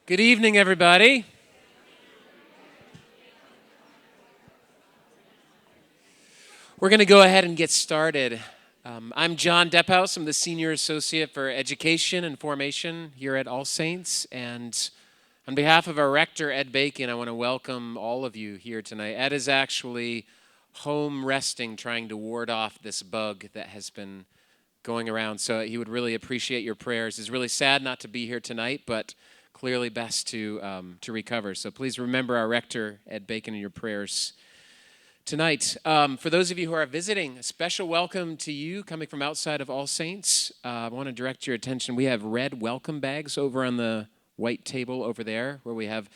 Good evening, everybody. We're going to go ahead and get started. I'm John Depphaus. I'm the Senior Associate for Education and Formation here at All Saints. And on behalf of our Rector, Ed Bacon, I want to welcome all of you here tonight. Ed is actually home resting, trying to ward off this bug that has been going around. So he would really appreciate your prayers. It's really sad not to be here tonight, but clearly best to recover. So please remember our Rector, Ed Bacon, in your prayers tonight. For those of you who are visiting, a special welcome to you coming from outside of All Saints. I want to direct your attention. We have red welcome bags over on the white table over there where we have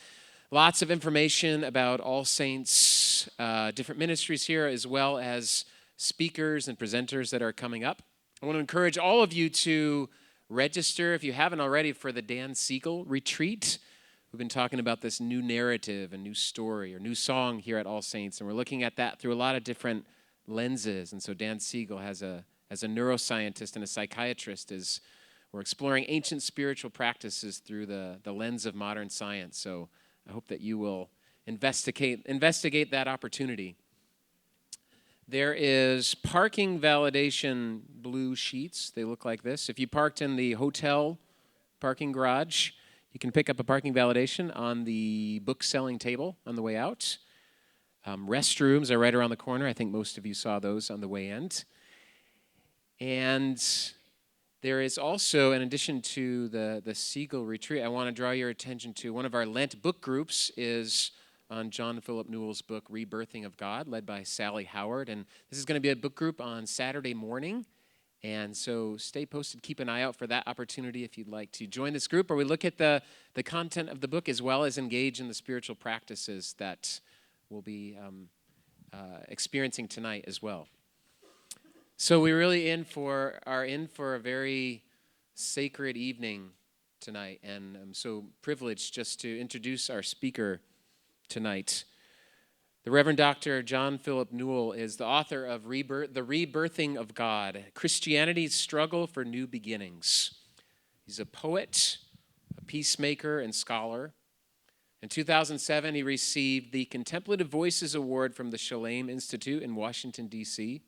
lots of information about All Saints, different ministries here, as well as speakers and presenters that are coming up. I want to encourage all of you to register, if you haven't already, for the Dan Siegel retreat. We've been talking about this new narrative, a new story, or new song here at All Saints, and we're looking at that through a lot of different lenses. And so Dan Siegel, as a neuroscientist and a psychiatrist, we're exploring ancient spiritual practices through the lens of modern science. So I hope that you will investigate that opportunity. There is parking validation blue sheets. They look like this. If you parked in the hotel parking garage, you can pick up a parking validation on the book-selling table on the way out. Restrooms are right around the corner. I think most of you saw those on the way in. And there is also, in addition to the Siegel retreat, I want to draw your attention to one of our Lent book groups is on John Philip Newell's book, Rebirthing of God, led by Sally Howard. And this is going to be a book group on Saturday morning. And so stay posted. Keep an eye out for that opportunity if you'd like to join this group, where we look at the content of the book as well as engage in the spiritual practices that we'll be experiencing tonight as well. So we're really are in for a very sacred evening tonight. And I'm so privileged just to introduce our speaker tonight. The Reverend Dr. John Philip Newell is the author of The Rebirthing of God, Christianity's Struggle for New Beginnings. He's a poet, a peacemaker, and scholar. In 2007, he received the Contemplative Voices Award from the Shalem Institute in Washington, D.C.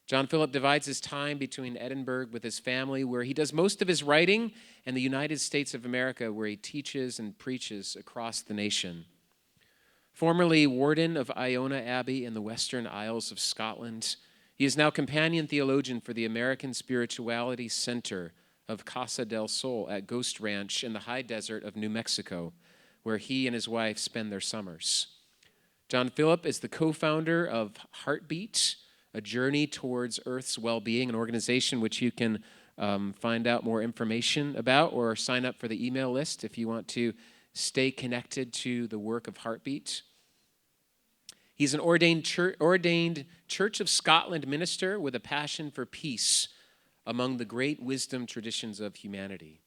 John Philip divides his time between Edinburgh with his family, where he does most of his writing, and the United States of America, where he teaches and preaches across the nation. Formerly warden of Iona Abbey in the Western Isles of Scotland, he is now companion theologian for the American Spirituality Center of Casa del Sol at Ghost Ranch in the high desert of New Mexico, where he and his wife spend their summers. John Philip is the co-founder of Heartbeat, a journey towards Earth's well-being, an organization which you can find out more information about or sign up for the email list if you want to stay connected to the work of Heartbeat. He's an ordained Church of Scotland minister with a passion for peace among the great wisdom traditions of humanity.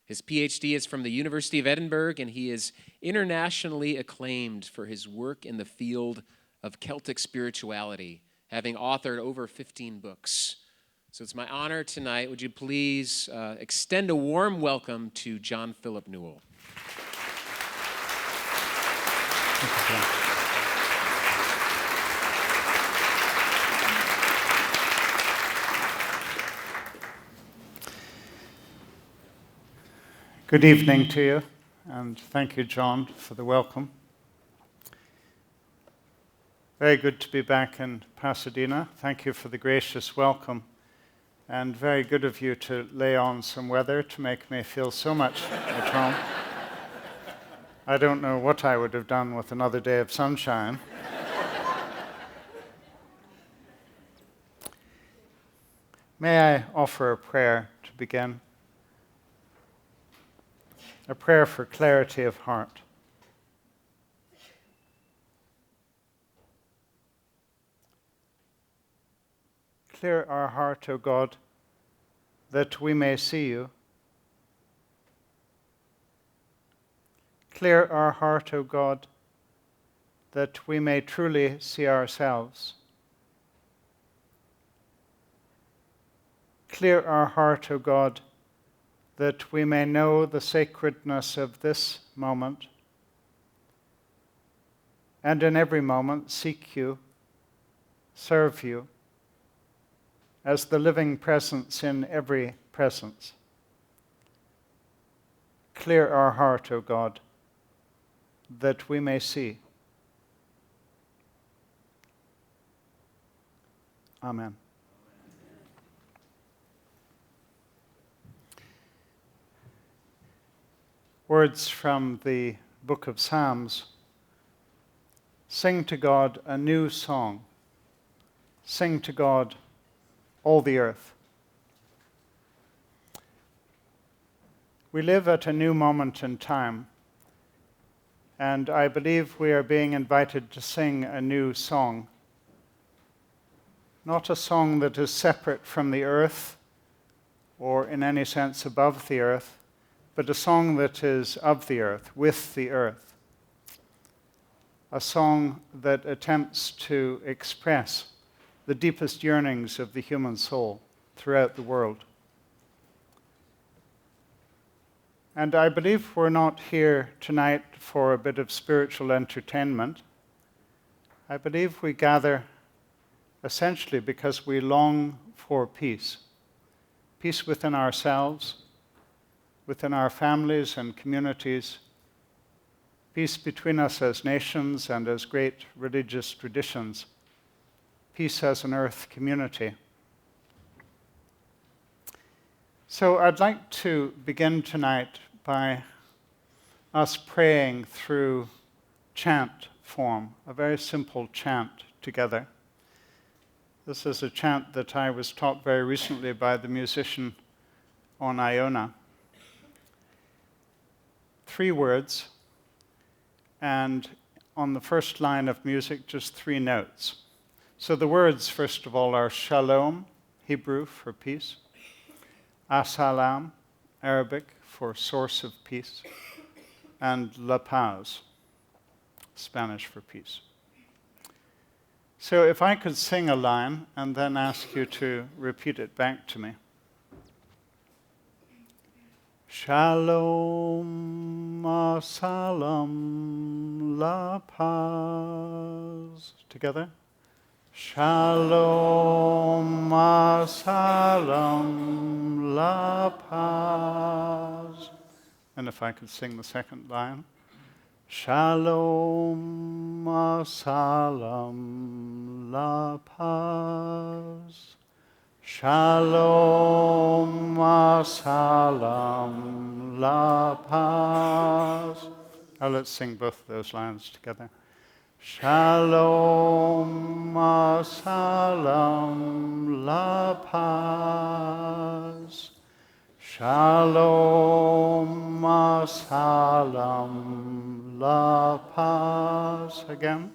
His PhD is from the University of Edinburgh, and he is internationally acclaimed for his work in the field of Celtic spirituality, having authored over 15 books. So it's my honor tonight. Would you please extend a warm welcome to John Philip Newell. Good evening to you, and thank you, John, for the welcome. Very good to be back in Pasadena. Thank you for the gracious welcome, and very good of you to lay on some weather to make me feel so much at home. I don't know what I would have done with another day of sunshine. May I offer a prayer to begin? A prayer for clarity of heart. Clear our heart, O God, that we may see you. Clear our heart, O God, that we may truly see ourselves. Clear our heart, O God, that we may know the sacredness of this moment, and in every moment seek you, serve you, as the living presence in every presence. Clear our heart, O God, that we may see. Amen. Words from the book of Psalms. Sing to God a new song. Sing to God, all the earth. We live at a new moment in time, and I believe we are being invited to sing a new song. Not a song that is separate from the earth, or in any sense above the earth, but a song that is of the earth, with the earth. A song that attempts to express the deepest yearnings of the human soul throughout the world. And I believe we're not here tonight for a bit of spiritual entertainment. I believe we gather essentially because we long for peace. Peace within ourselves, within our families and communities, peace between us as nations and as great religious traditions, peace as an earth community. So I'd like to begin tonight by us praying through chant form, a very simple chant together. This is a chant that I was taught very recently by the musician on Iona. 3 words, and on the first line of music, just 3 notes. So the words, first of all, are shalom, Hebrew for peace, as-salam, Arabic for source of peace, and la paz, Spanish for peace. So if I could sing a line and then ask you to repeat it back to me. Shalom, salam, la paz. Together. Shalom, salam, la paz. And if I could sing the second line. Shalom, salam, la paz. Shalom, salam, la paz. Now let's sing both of those lines together. Shalom, salam, la paz. Shalom, salam, la paz. Again.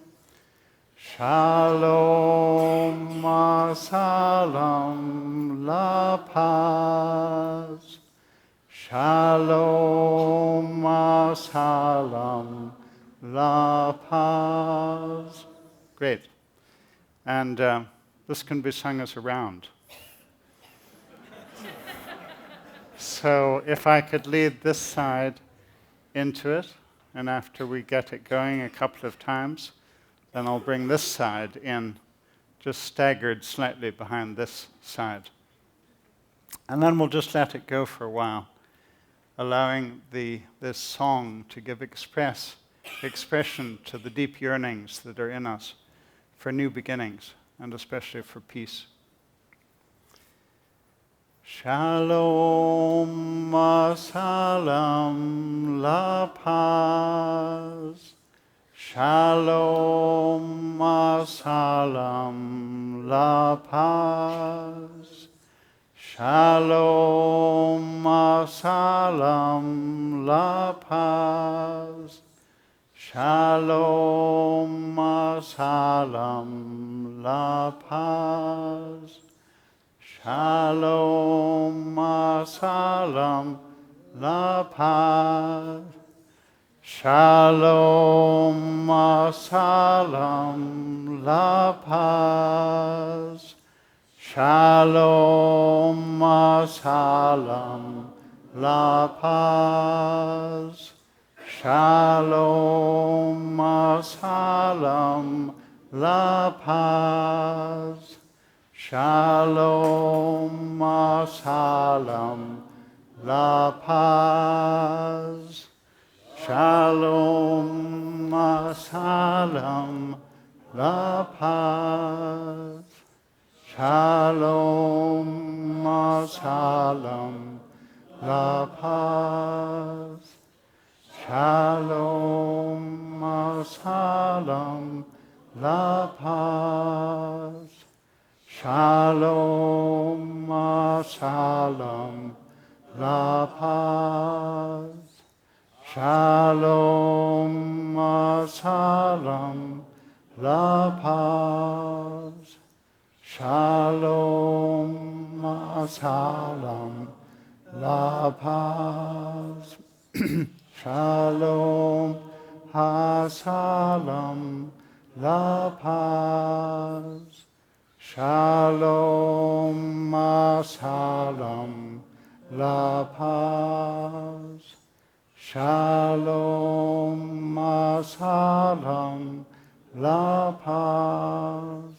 Shalom, salam, la paz. Shalom, salam, la paz. Great. And this can be sung as a round. So if I could lead this side into it, and after we get it going a couple of times, then I'll bring this side in, just staggered slightly behind this side. And then we'll just let it go for a while, allowing this song to give expression to the deep yearnings that are in us for new beginnings, and especially for peace. Shalom, salam, la paz. Shalom, salam, la paz. Shalom, salam, la paz. Shalom, salam, la paz. Shalom, salam, la paz. Shalom, salam, la paz. Shalom, salam, la paz. Shalom Asalam, la paz. Shalom Asalam, la paz. Shalom Asalam, la paz. Shalom Asalam, la paz. Shalom Asalam, la paz. Shalom Asalam, la paz. Shalom Asalam, la paz. Shalom Asalam, la paz. Shalom Asalam, la paz. Shalom Asalam, la paz. Shalom Asalam, la paz.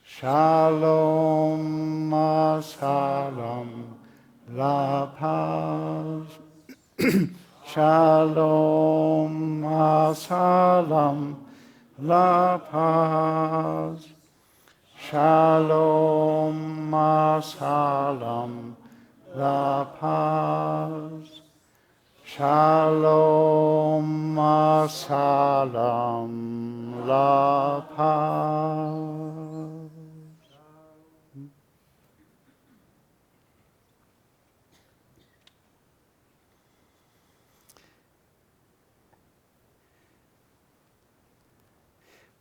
Shalom Asalam, la paz. Shalom Asalam, la paz. Shalom Asalam, la paz. Shalom Asalam, la paz.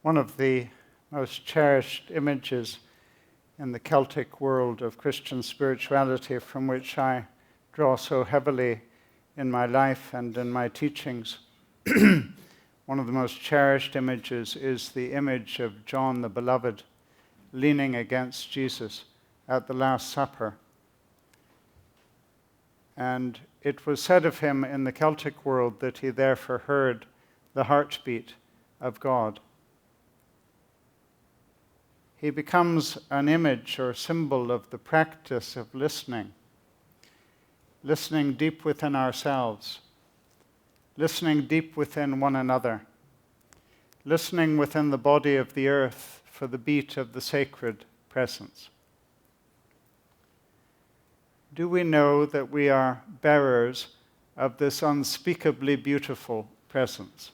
One of the most cherished images in the Celtic world of Christian spirituality, from which I draw so heavily in my life and in my teachings, one of the most cherished images is the image of John the Beloved leaning against Jesus at the Last Supper. And it was said of him in the Celtic world that he therefore heard the heartbeat of God. He becomes an image or symbol of the practice of listening deep within ourselves, listening deep within one another, listening within the body of the earth for the beat of the sacred presence. Do we know that we are bearers of this unspeakably beautiful presence?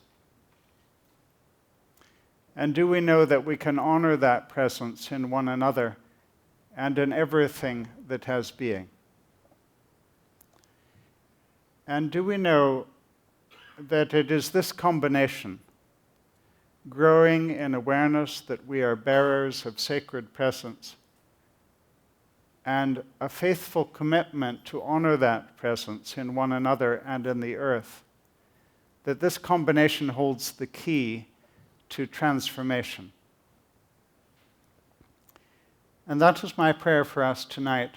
And do we know that we can honor that presence in one another and in everything that has being? And do we know that it is this combination, growing in awareness that we are bearers of sacred presence, and a faithful commitment to honor that presence in one another and in the earth, that this combination holds the key to transformation? And that is my prayer for us tonight,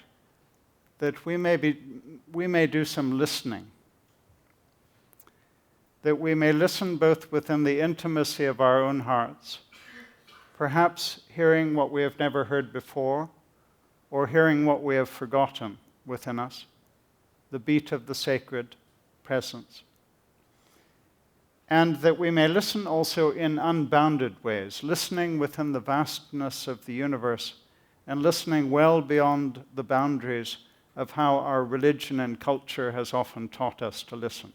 that we may do some listening, that we may listen both within the intimacy of our own hearts, perhaps hearing what we have never heard before, or hearing what we have forgotten within us, the beat of the sacred presence. And that we may listen also in unbounded ways, listening within the vastness of the universe and listening well beyond the boundaries of how our religion and culture has often taught us to listen.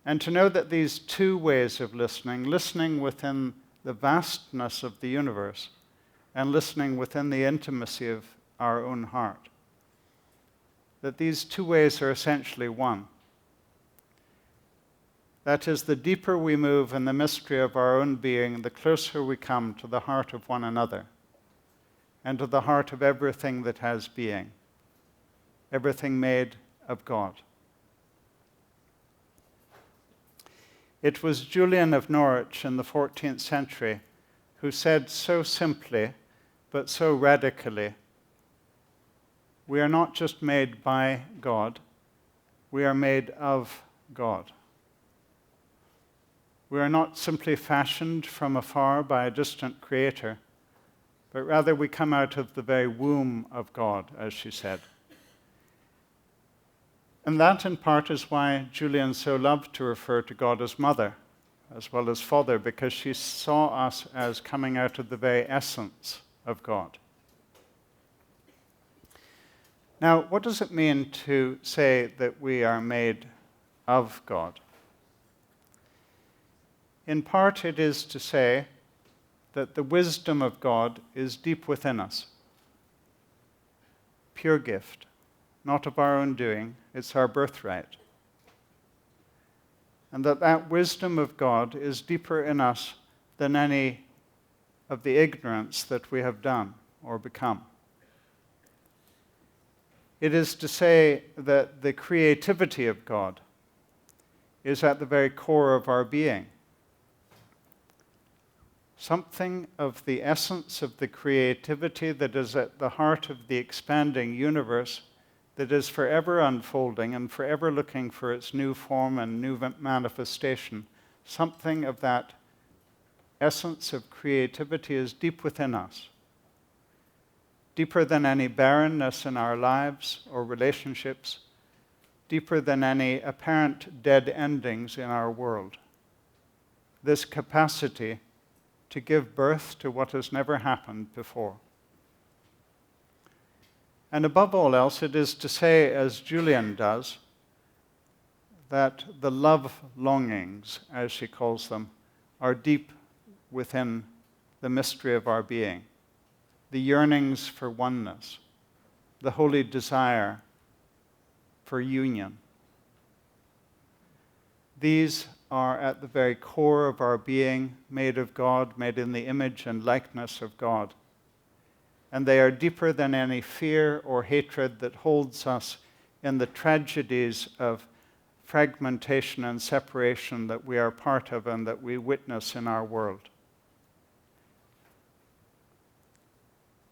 And to know that these two ways of listening within the vastness of the universe and listening within the intimacy of our own heart, that these two ways are essentially one. That is, the deeper we move in the mystery of our own being, the closer we come to the heart of one another and to the heart of everything that has being, everything made of God. It was Julian of Norwich in the 14th century who said so simply, but so radically, we are not just made by God, we are made of God. We are not simply fashioned from afar by a distant creator, but rather we come out of the very womb of God, as she said. And that in part is why Julian so loved to refer to God as mother, as well as father, because she saw us as coming out of the very essence of God. Now, what does it mean to say that we are made of God? In part, it is to say that the wisdom of God is deep within us. Pure gift, not of our own doing, it's our birthright. And that wisdom of God is deeper in us than any of the ignorance that we have done or become. It is to say that the creativity of God is at the very core of our being. Something of the essence of the creativity that is at the heart of the expanding universe, that is forever unfolding and forever looking for its new form and new manifestation. Something of that essence of creativity is deep within us. Deeper than any barrenness in our lives or relationships, deeper than any apparent dead endings in our world. This capacity to give birth to what has never happened before. And above all else, it is to say, as Julian does, that the love longings, as she calls them, are deep within the mystery of our being. The yearnings for oneness, the holy desire for union. These are at the very core of our being, made of God, made in the image and likeness of God. And they are deeper than any fear or hatred that holds us in the tragedies of fragmentation and separation that we are part of and that we witness in our world.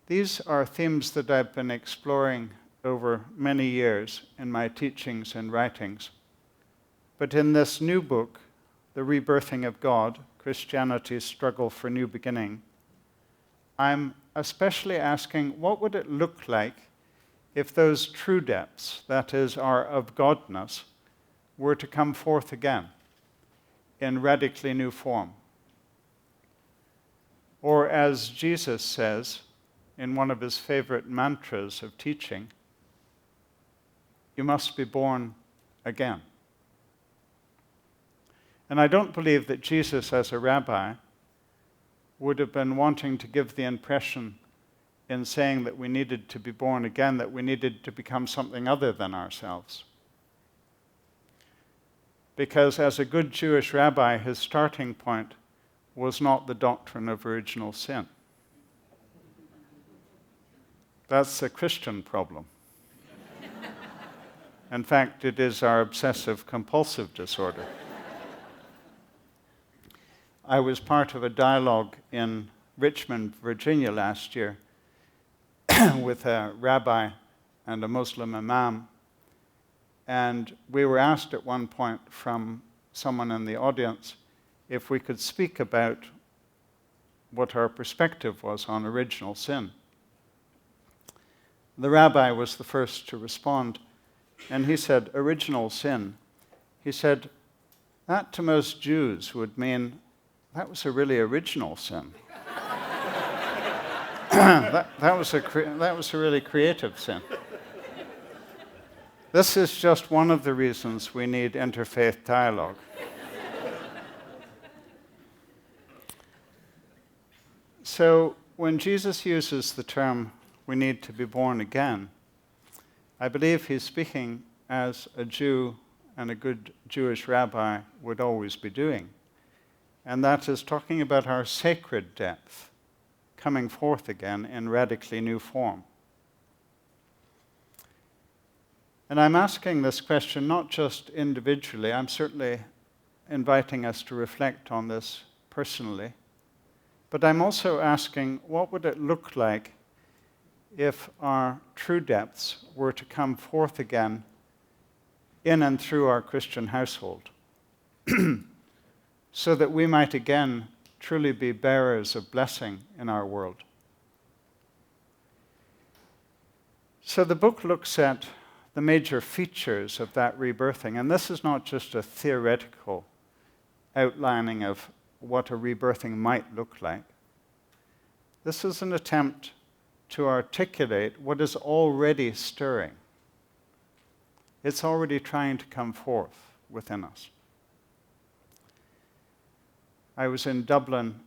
These are themes that I've been exploring over many years in my teachings and writings. But in this new book, The Rebirthing of God, Christianity's Struggle for New Beginning, I'm especially asking, what would it look like if those true depths, that is, our of Godness, were to come forth again in radically new form? Or as Jesus says in one of his favorite mantras of teaching, you must be born again. And I don't believe that Jesus, as a rabbi, would have been wanting to give the impression in saying that we needed to be born again, that we needed to become something other than ourselves. Because as a good Jewish rabbi, his starting point was not the doctrine of original sin. That's a Christian problem. In fact, it is our obsessive-compulsive disorder. I was part of a dialogue in Richmond, Virginia last year with a rabbi and a Muslim imam. And we were asked at one point from someone in the audience if we could speak about what our perspective was on original sin. The rabbi was the first to respond, and he said, original sin. He said, that to most Jews would mean that was a really original sin. that was a really creative sin. This is just one of the reasons we need interfaith dialogue. So when Jesus uses the term, we need to be born again, I believe he's speaking as a Jew and a good Jewish rabbi would always be doing. And that is talking about our sacred depth coming forth again in radically new form. And I'm asking this question not just individually, I'm certainly inviting us to reflect on this personally, but I'm also asking, what would it look like if our true depths were to come forth again in and through our Christian household, so that we might again truly be bearers of blessing in our world. So the book looks at the major features of that rebirthing, and this is not just a theoretical outlining of what a rebirthing might look like. This is an attempt to articulate what is already stirring. It's already trying to come forth within us. I was in Dublin,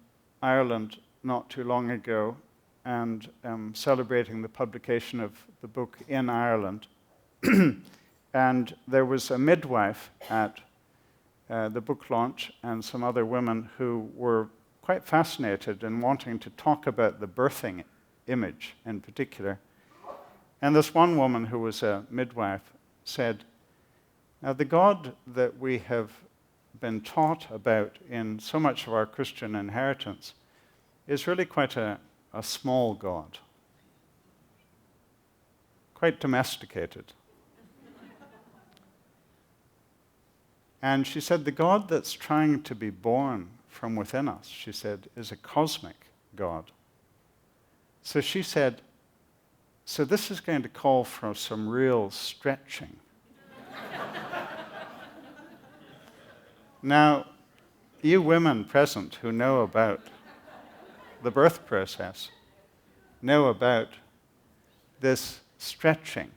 Ireland, not too long ago, and celebrating the publication of the book in Ireland. And there was a midwife at the book launch and some other women who were quite fascinated and wanting to talk about the birthing image in particular. And this one woman who was a midwife said, "Now the God that we have been taught about in so much of our Christian inheritance is really quite a small God, quite domesticated." And she said, the God that's trying to be born from within us, she said, is a cosmic God. So she said, so this is going to call for some real stretching. Now, you women present who know about the birth process know about this stretching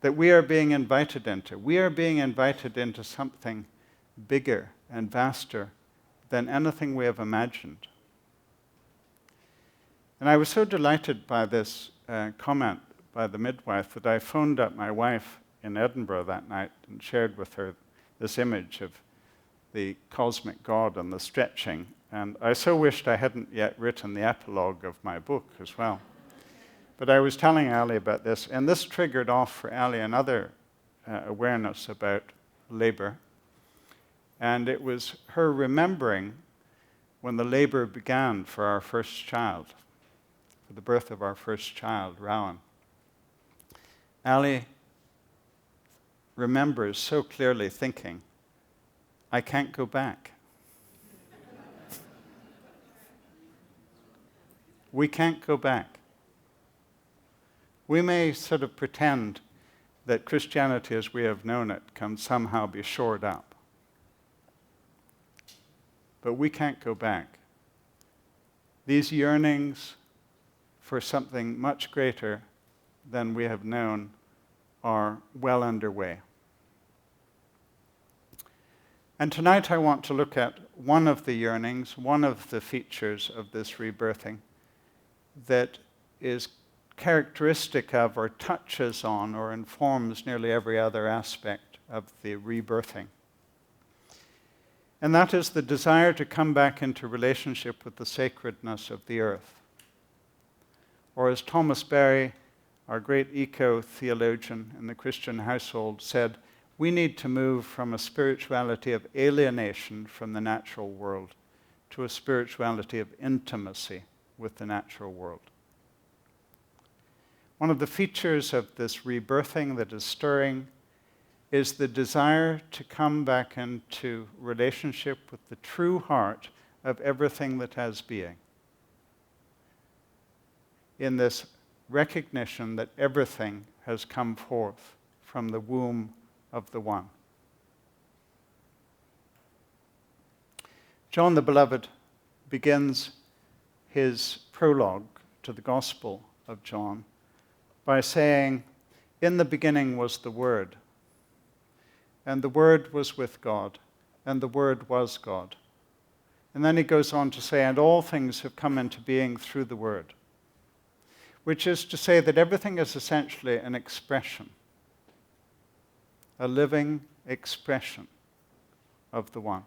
that we are being invited into. We are being invited into something bigger and vaster than anything we have imagined. And I was so delighted by this comment by the midwife that I phoned up my wife in Edinburgh that night and shared with her this image of the cosmic God and the stretching. And I so wished I hadn't yet written the epilogue of my book as well. But I was telling Ali about this, and this triggered off for Ali another awareness about labor. And it was her remembering when the labor began for our first child, for the birth of our first child, Rowan. Ali remembers so clearly thinking, I can't go back. We can't go back. We may sort of pretend that Christianity as we have known it can somehow be shored up. But we can't go back. These yearnings for something much greater than we have known are well underway. And tonight I want to look at one of the yearnings, one of the features of this rebirthing that is characteristic of or touches on or informs nearly every other aspect of the rebirthing. And that is the desire to come back into relationship with the sacredness of the earth. Or as Thomas Berry, our great eco-theologian in the Christian household, said, we need to move from a spirituality of alienation from the natural world to a spirituality of intimacy with the natural world. One of the features of this rebirthing that is stirring is the desire to come back into relationship with the true heart of everything that has being. In this recognition that everything has come forth from the womb of the One. John the Beloved begins his prologue to the Gospel of John by saying, in the beginning was the Word, and the Word was with God, and the Word was God. And then he goes on to say, and all things have come into being through the Word, which is to say that everything is essentially an expression, a living expression of the One.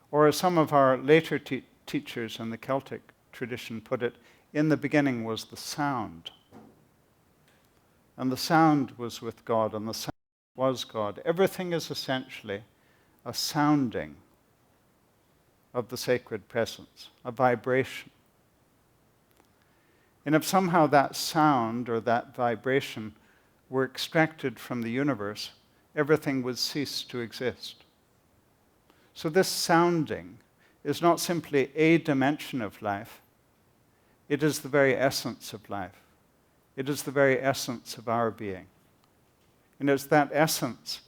Or as some of our later teachers in the Celtic tradition put it, in the beginning was the sound. And the sound was with God, and the sound was God. Everything is essentially a sounding of the sacred presence, a vibration And if somehow that sound or that vibration were extracted from the universe, everything would cease to exist. So this sounding is not simply a dimension of life, it is the very essence of life. It is the very essence of our being. And it's that essence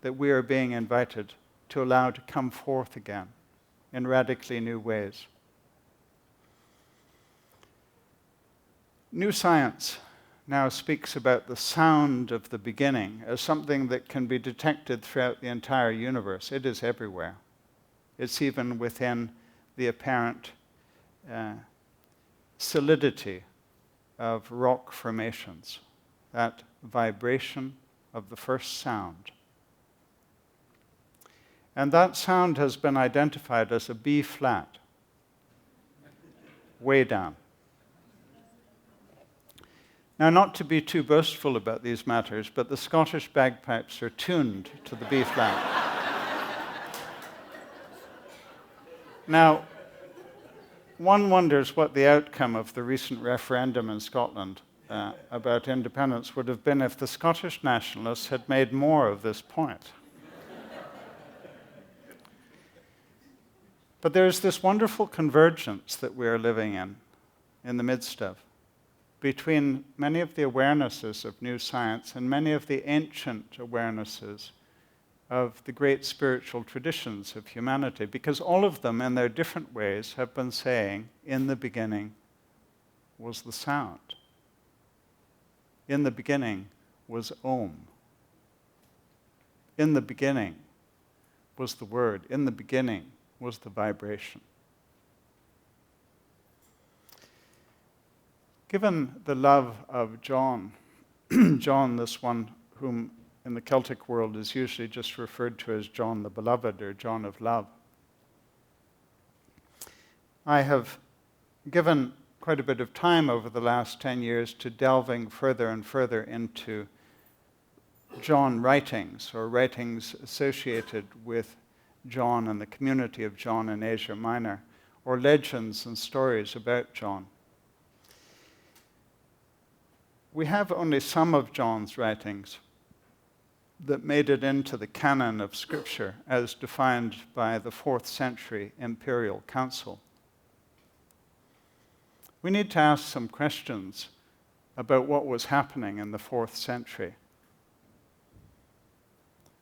that we are being invited to allow to come forth again in radically new ways. New science now speaks about the sound of the beginning as something that can be detected throughout the entire universe. It is everywhere. It's even within the apparent solidity of rock formations, that vibration of the first sound. And that sound has been identified as a B flat, way down. Now, not to be too boastful about these matters, but the Scottish bagpipes are tuned to the B flat. Now, one wonders what the outcome of the recent referendum in Scotland about independence would have been if the Scottish nationalists had made more of this point. But there's this wonderful convergence that we are living in the midst of, between many of the awarenesses of new science and many of the ancient awarenesses of the great spiritual traditions of humanity, because all of them, in their different ways, have been saying, in the beginning was the sound. In the beginning was Om. In the beginning was the word. In the beginning was the vibration. Given the love of John, John, this one whom in the Celtic world is usually just referred to as John the Beloved or John of Love, I have given quite a bit of time over the last 10 years to delving further and further into John writings or writings associated with John and the community of John in Asia Minor, or legends and stories about John. We have only some of John's writings that made it into the canon of Scripture as defined by the 4th century Imperial Council. We need to ask some questions about what was happening in the 4th century,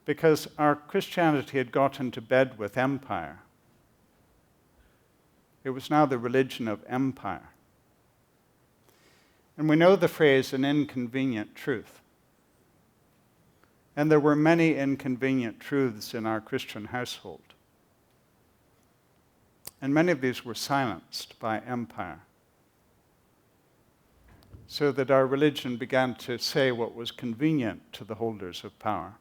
because our Christianity had got into bed with empire. It was now the religion of empire. And we know the phrase, an inconvenient truth. And there were many inconvenient truths in our Christian household. And many of these were silenced by empire, so that our religion began to say what was convenient to the holders of power.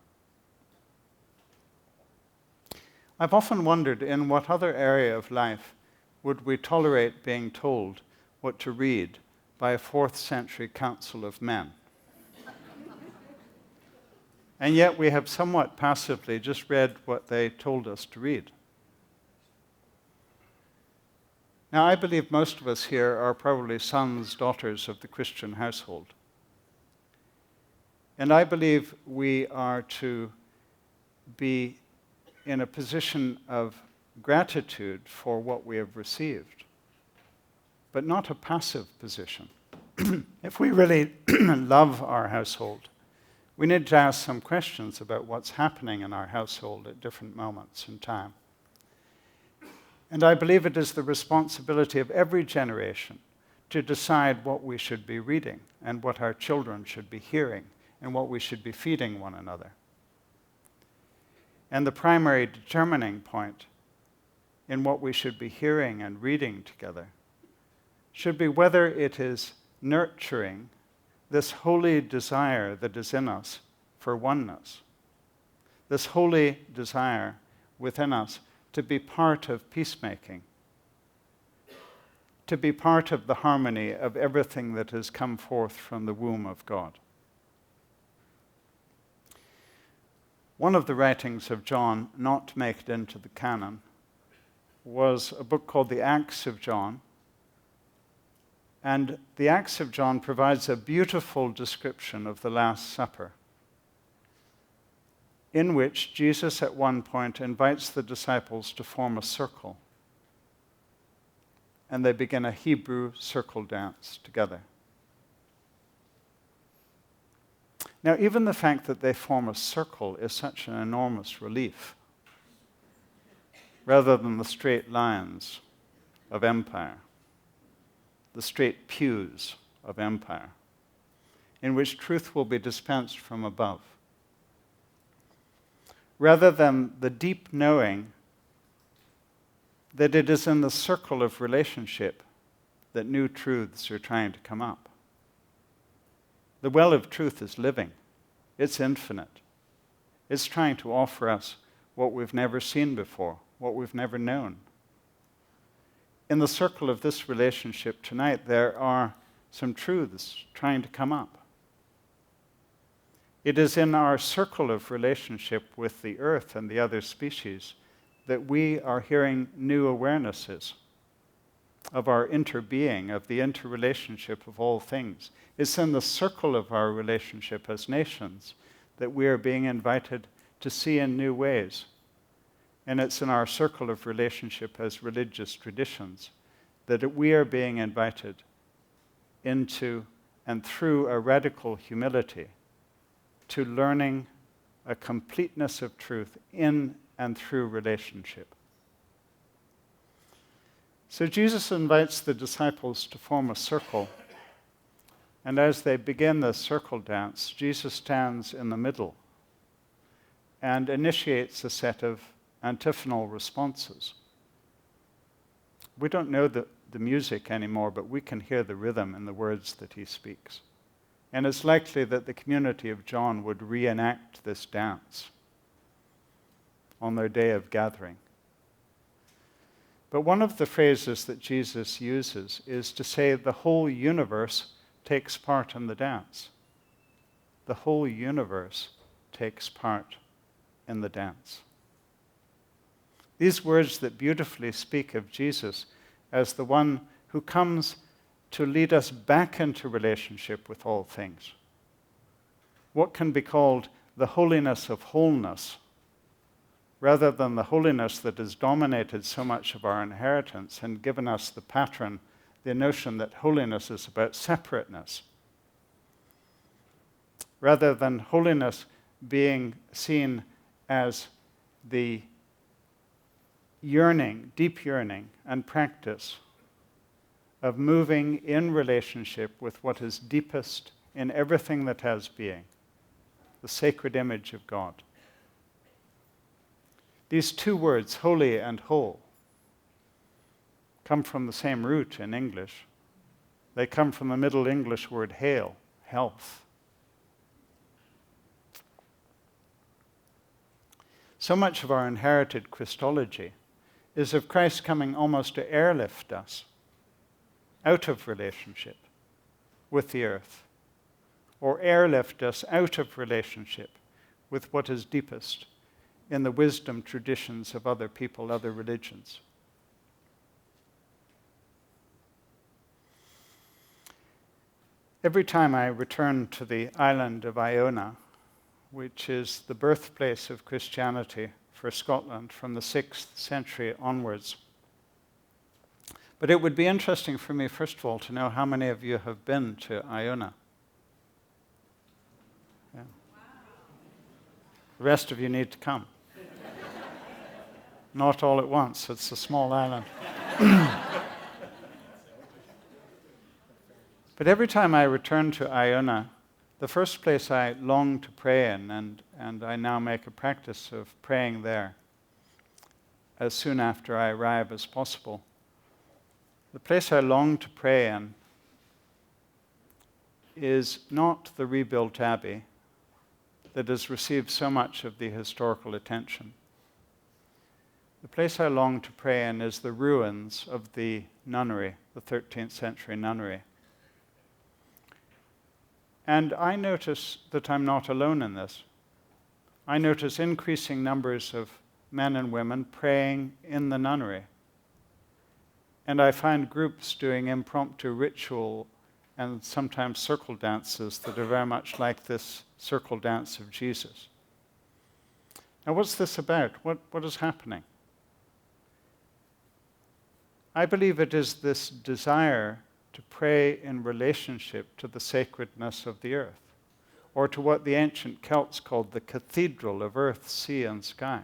I've often wondered, in what other area of life would we tolerate being told what to read by a 4th century council of men? And yet we have somewhat passively just read what they told us to read. Now, I believe most of us here are probably sons, daughters of the Christian household. And I believe we are to be in a position of gratitude for what we have received, but not a passive position. If we really love our household, we need to ask some questions about what's happening in our household at different moments in time. And I believe it is the responsibility of every generation to decide what we should be reading and what our children should be hearing and what we should be feeding one another. And the primary determining point in what we should be hearing and reading together should be whether it is nurturing this holy desire that is in us for oneness, this holy desire within us to be part of peacemaking, to be part of the harmony of everything that has come forth from the womb of God. One of the writings of John not to make it into the canon was a book called The Acts of John, And the Acts of John provides a beautiful description of the Last Supper, in which Jesus at one point invites the disciples to form a circle. And they begin a Hebrew circle dance together. Now, even the fact that they form a circle is such an enormous relief, rather than the straight lines of empire, the straight pews of empire, in which truth will be dispensed from above. Rather than the deep knowing that it is in the circle of relationship that new truths are trying to come up. The well of truth is living. It's infinite. It's trying to offer us what we've never seen before, what we've never known. In the circle of this relationship tonight, there are some truths trying to come up. It is in our circle of relationship with the earth and the other species that we are hearing new awarenesses of our interbeing, of the interrelationship of all things. It's in the circle of our relationship as nations that we are being invited to see in new ways. And it's in our circle of relationship as religious traditions that we are being invited into and through a radical humility to learning a completeness of truth in and through relationship. So Jesus invites the disciples to form a circle, and as they begin the circle dance, Jesus stands in the middle and initiates a set of antiphonal responses. We don't know the music anymore, but we can hear the rhythm in the words that he speaks. And it's likely that the community of John would reenact this dance on their day of gathering. But one of the phrases that Jesus uses is to say the whole universe takes part in the dance. The whole universe takes part in the dance. These words that beautifully speak of Jesus as the one who comes to lead us back into relationship with all things. What can be called the holiness of wholeness, rather than the holiness that has dominated so much of our inheritance and given us the pattern, the notion that holiness is about separateness. Rather than holiness being seen as the yearning, deep yearning and practice of moving in relationship with what is deepest in everything that has being, the sacred image of God. These two words, holy and whole, come from the same root in English. They come from the Middle English word hail, health. So much of our inherited Christology is of Christ coming almost to airlift us out of relationship with the earth, or airlift us out of relationship with what is deepest in the wisdom traditions of other people, other religions. Every time I return to the island of Iona, which is the birthplace of Christianity for Scotland from the 6th century onwards. But it would be interesting for me, first of all, to know how many of you have been to Iona. Yeah. The rest of you need to come. Not all at once, it's a small island. But every time I return to Iona, the first place I long to pray in, and I now make a practice of praying there as soon after I arrive as possible, the place I long to pray in is not the rebuilt abbey that has received so much of the historical attention. The place I long to pray in is the ruins of the nunnery, the 13th century nunnery. And I notice that I'm not alone in this. I notice increasing numbers of men and women praying in the nunnery. And I find groups doing impromptu ritual and sometimes circle dances that are very much like this circle dance of Jesus. Now, what's this about? What is happening? I believe it is this desire to pray in relationship to the sacredness of the earth, or to what the ancient Celts called the cathedral of earth, sea, and sky.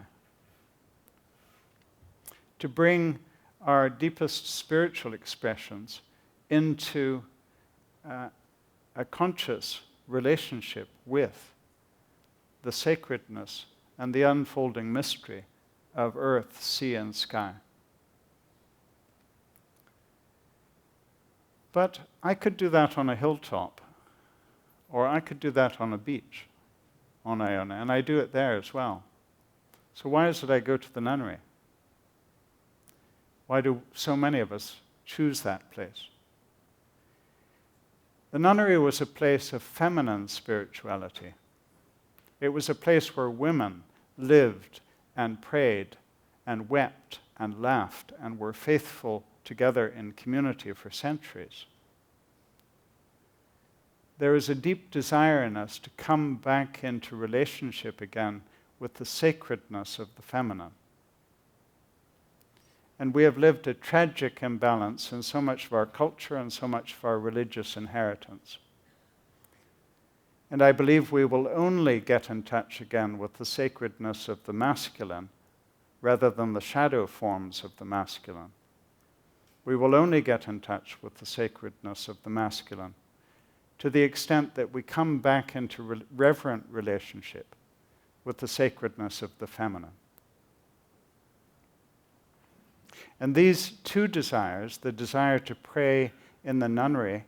To bring our deepest spiritual expressions into a conscious relationship with the sacredness and the unfolding mystery of earth, sea, and sky. But I could do that on a hilltop, or I could do that on a beach on Iona, and I do it there as well. So why is it I go to the nunnery? Why do so many of us choose that place? The nunnery was a place of feminine spirituality. It was a place where women lived and prayed and wept and laughed and were faithful together in community for centuries. There is a deep desire in us to come back into relationship again with the sacredness of the feminine. And we have lived a tragic imbalance in so much of our culture and so much of our religious inheritance. And I believe we will only get in touch again with the sacredness of the masculine rather than the shadow forms of the masculine. We will only get in touch with the sacredness of the masculine to the extent that we come back into reverent relationship with the sacredness of the feminine. And these two desires, the desire to pray in the nunnery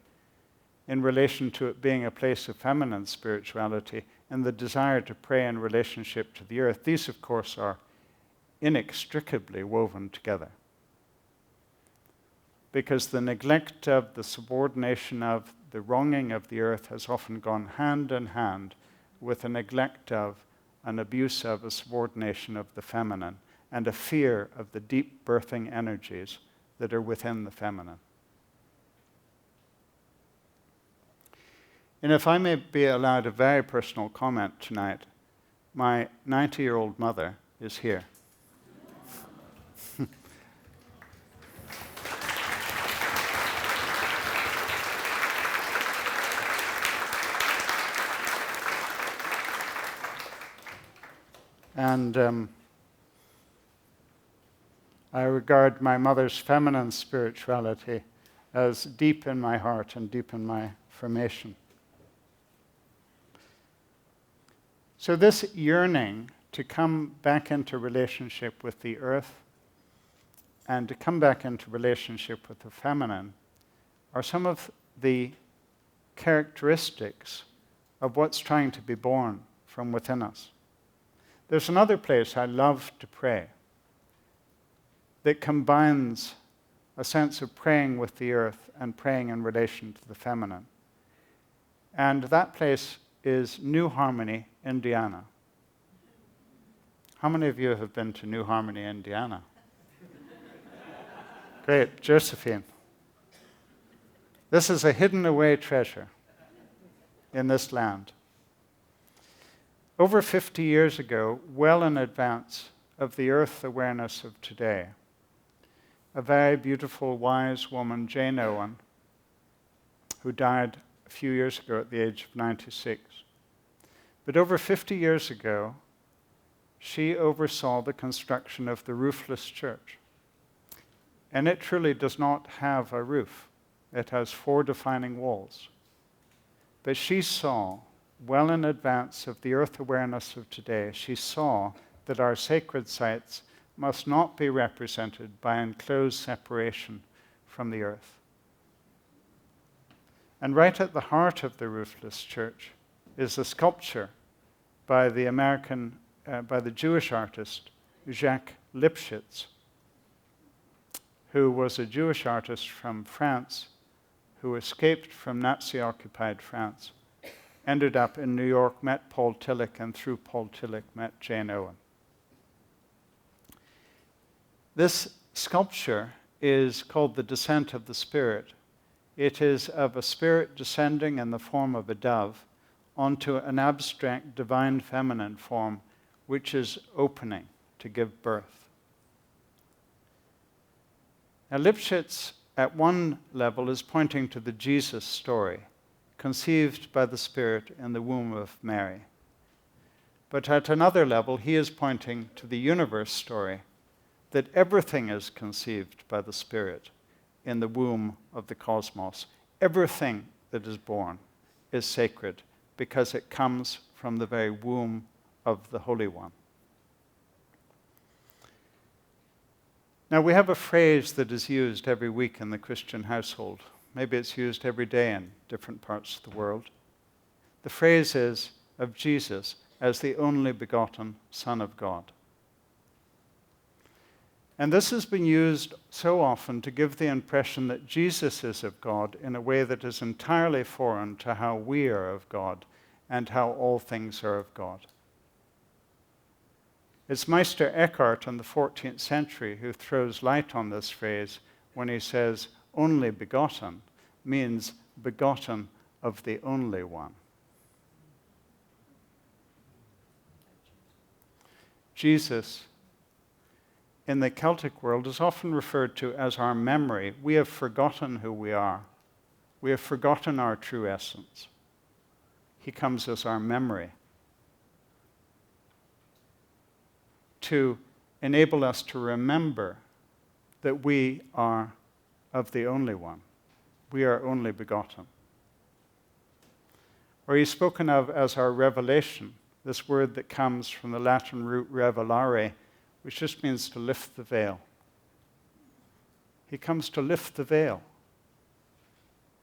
in relation to it being a place of feminine spirituality, and the desire to pray in relationship to the earth, these of course are inextricably woven together. Because the neglect of, the subordination of, the wronging of the earth has often gone hand in hand with a neglect of, an abuse of, a subordination of the feminine, and a fear of the deep birthing energies that are within the feminine. And if I may be allowed a very personal comment tonight, my 90-year-old mother is here. And I regard my mother's feminine spirituality as deep in my heart and deep in my formation. So this yearning to come back into relationship with the earth and to come back into relationship with the feminine are some of the characteristics of what's trying to be born from within us. There's another place I love to pray that combines a sense of praying with the earth and praying in relation to the feminine. And that place is New Harmony, Indiana. How many of you have been to New Harmony, Indiana? Great, Josephine. This is a hidden away treasure in this land. Over 50 years ago, well in advance of the earth awareness of today, a very beautiful, wise woman, Jane Owen, who died a few years ago at the age of 96. But over 50 years ago, she oversaw the construction of the roofless church. And it truly does not have a roof. It has 4 defining walls. But she saw, well in advance of the earth awareness of today, she saw that our sacred sites must not be represented by enclosed separation from the earth. And right at the heart of the roofless church is a sculpture by the Jewish artist Jacques Lipchitz, who was a Jewish artist from France who escaped from Nazi-occupied France, ended up in New York, met Paul Tillich, and through Paul Tillich met Jane Owen. This sculpture is called the descent of the Spirit. It is of a spirit descending in the form of a dove onto an abstract divine feminine form, which is opening to give birth. Now, Lipschitz, at one level, is pointing to the Jesus story, conceived by the Spirit in the womb of Mary. But at another level, he is pointing to the universe story, that everything is conceived by the Spirit in the womb of the cosmos. Everything that is born is sacred because it comes from the very womb of the Holy One. Now, we have a phrase that is used every week in the Christian household. Maybe it's used every day in different parts of the world. The phrase is of Jesus as the only begotten Son of God. And this has been used so often to give the impression that Jesus is of God in a way that is entirely foreign to how we are of God and how all things are of God. It's Meister Eckhart in the 14th century who throws light on this phrase when he says, only begotten means begotten of the only one. Jesus, in the Celtic world, is often referred to as our memory. We have forgotten who we are. We have forgotten our true essence. He comes as our memory to enable us to remember that we are of the only one. We are only begotten. Or he's spoken of as our revelation, this word that comes from the Latin root revelare, which just means to lift the veil. He comes to lift the veil,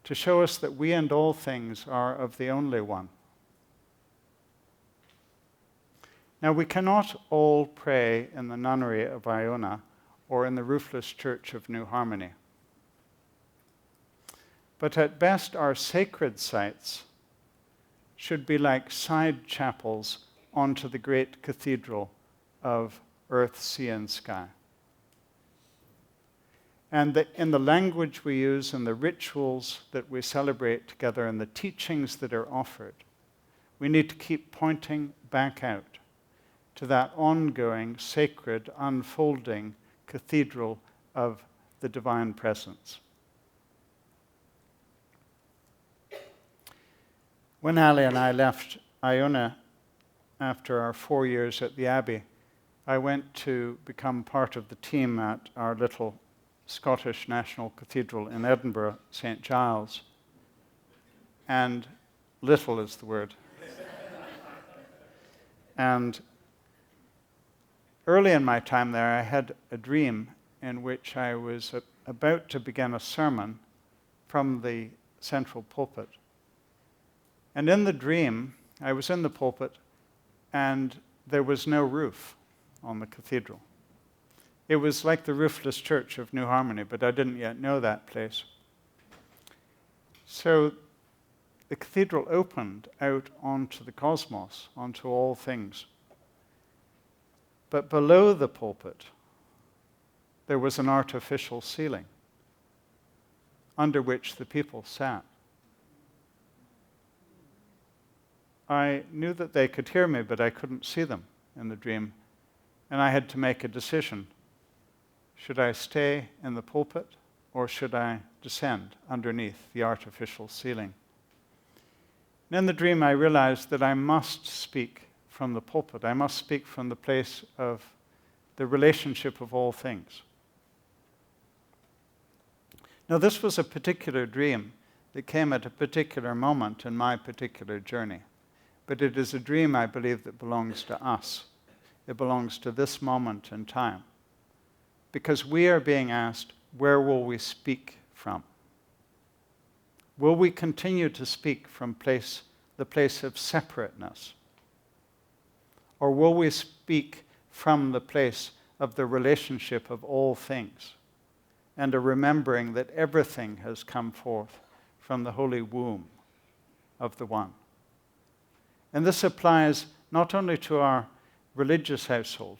to show us that we and all things are of the only one. Now, we cannot all pray in the nunnery of Iona or in the roofless church of New Harmony. But at best, our sacred sites should be like side chapels onto the great cathedral of earth, sea, and sky. And in the language we use and the rituals that we celebrate together and the teachings that are offered, we need to keep pointing back out to that ongoing, sacred, unfolding cathedral of the divine presence. When Ali and I left Iona after our 4 years at the Abbey, I went to become part of the team at our little Scottish National Cathedral in Edinburgh, St. Giles. And little is the word. And early in my time there, I had a dream in which I was about to begin a sermon from the central pulpit. And in the dream, I was in the pulpit, and there was no roof on the cathedral. It was like the roofless church of New Harmony, but I didn't yet know that place. So the cathedral opened out onto the cosmos, onto all things. But below the pulpit, there was an artificial ceiling under which the people sat. I knew that they could hear me, but I couldn't see them in the dream. And I had to make a decision. Should I stay in the pulpit, or should I descend underneath the artificial ceiling? And in the dream, I realized that I must speak from the pulpit. I must speak from the place of the relationship of all things. Now, this was a particular dream that came at a particular moment in my particular journey. But it is a dream, I believe, that belongs to us. It belongs to this moment in time. Because we are being asked, where will we speak from? Will we continue to speak from the place of separateness? Or will we speak from the place of the relationship of all things and a remembering that everything has come forth from the holy womb of the One? And this applies not only to our religious household,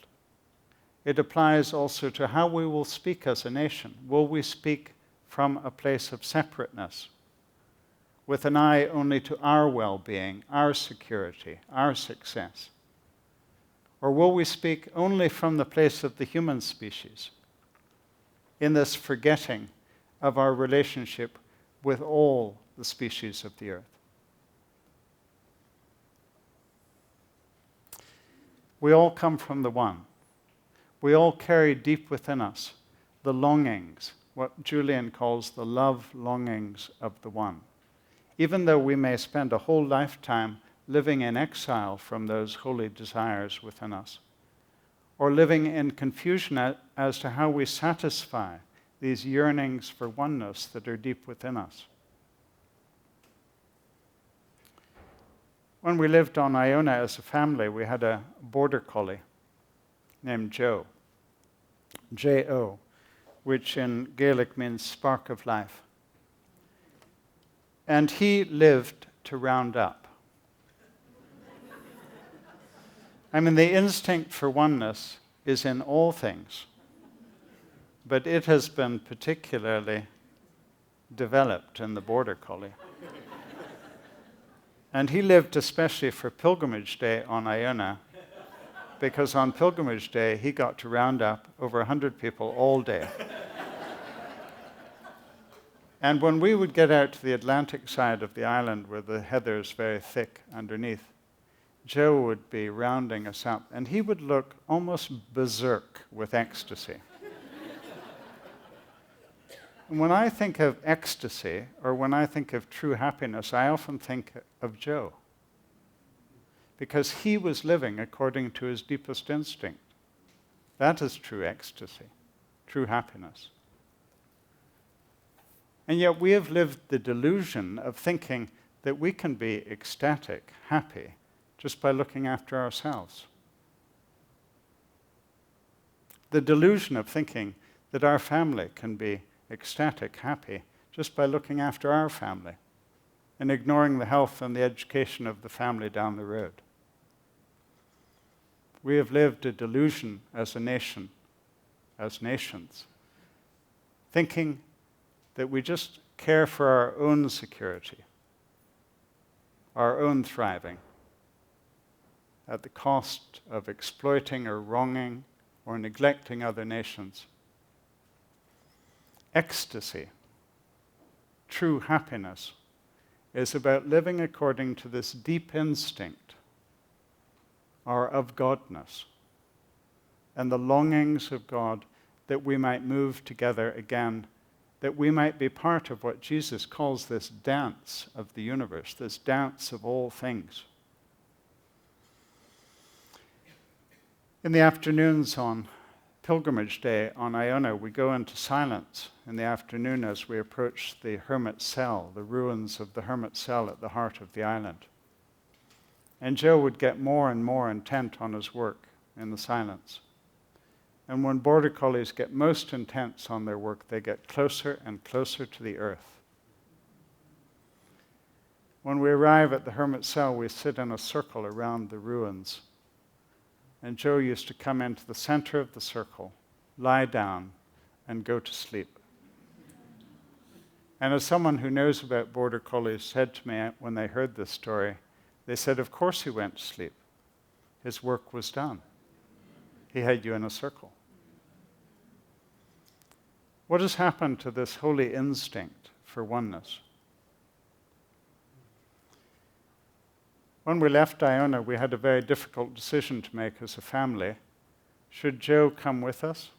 it applies also to how we will speak as a nation. Will we speak from a place of separateness, with an eye only to our well-being, our security, our success? Or will we speak only from the place of the human species, in this forgetting of our relationship with all the species of the earth? We all come from the one. We all carry deep within us the longings, what Julian calls the love longings of the one. Even though we may spend a whole lifetime living in exile from those holy desires within us, or living in confusion as to how we satisfy these yearnings for oneness that are deep within us. When we lived on Iona as a family, we had a border collie named Joe, J-O, which in Gaelic means spark of life. And he lived to round up. I mean, the instinct for oneness is in all things, but it has been particularly developed in the border collie. And he lived especially for Pilgrimage Day on Iona, because on Pilgrimage Day he got to round up over 100 people all day. And when we would get out to the Atlantic side of the island where the heather is very thick underneath, Joe would be rounding us up, and he would look almost berserk with ecstasy. And when I think of ecstasy, or when I think of true happiness, I often think of Joe, because he was living according to his deepest instinct. That is true ecstasy, true happiness. And yet we have lived the delusion of thinking that we can be ecstatic, happy, just by looking after ourselves. The delusion of thinking that our family can be ecstatic, happy, just by looking after our family and ignoring the health and the education of the family down the road. We have lived a delusion as a nation, as nations, thinking that we just care for our own security, our own thriving, at the cost of exploiting or wronging or neglecting other nations. Ecstasy, true happiness, is about living according to this deep instinct, our of Godness, and the longings of God that we might move together again, that we might be part of what Jesus calls this dance of the universe, this dance of all things. In the afternoons on Pilgrimage Day on Iona, we go into silence in the afternoon as we approach the hermit cell, the ruins of the hermit cell at the heart of the island. And Joe would get more and more intent on his work in the silence. And when border collies get most intense on their work, they get closer and closer to the earth. When we arrive at the hermit cell, we sit in a circle around the ruins. And Joe used to come into the center of the circle, lie down, and go to sleep. And as someone who knows about border collies said to me when they heard this story, they said, of course he went to sleep. His work was done. He had you in a circle. What has happened to this holy instinct for oneness? When we left Iona, we had a very difficult decision to make as a family. Should Joe come with us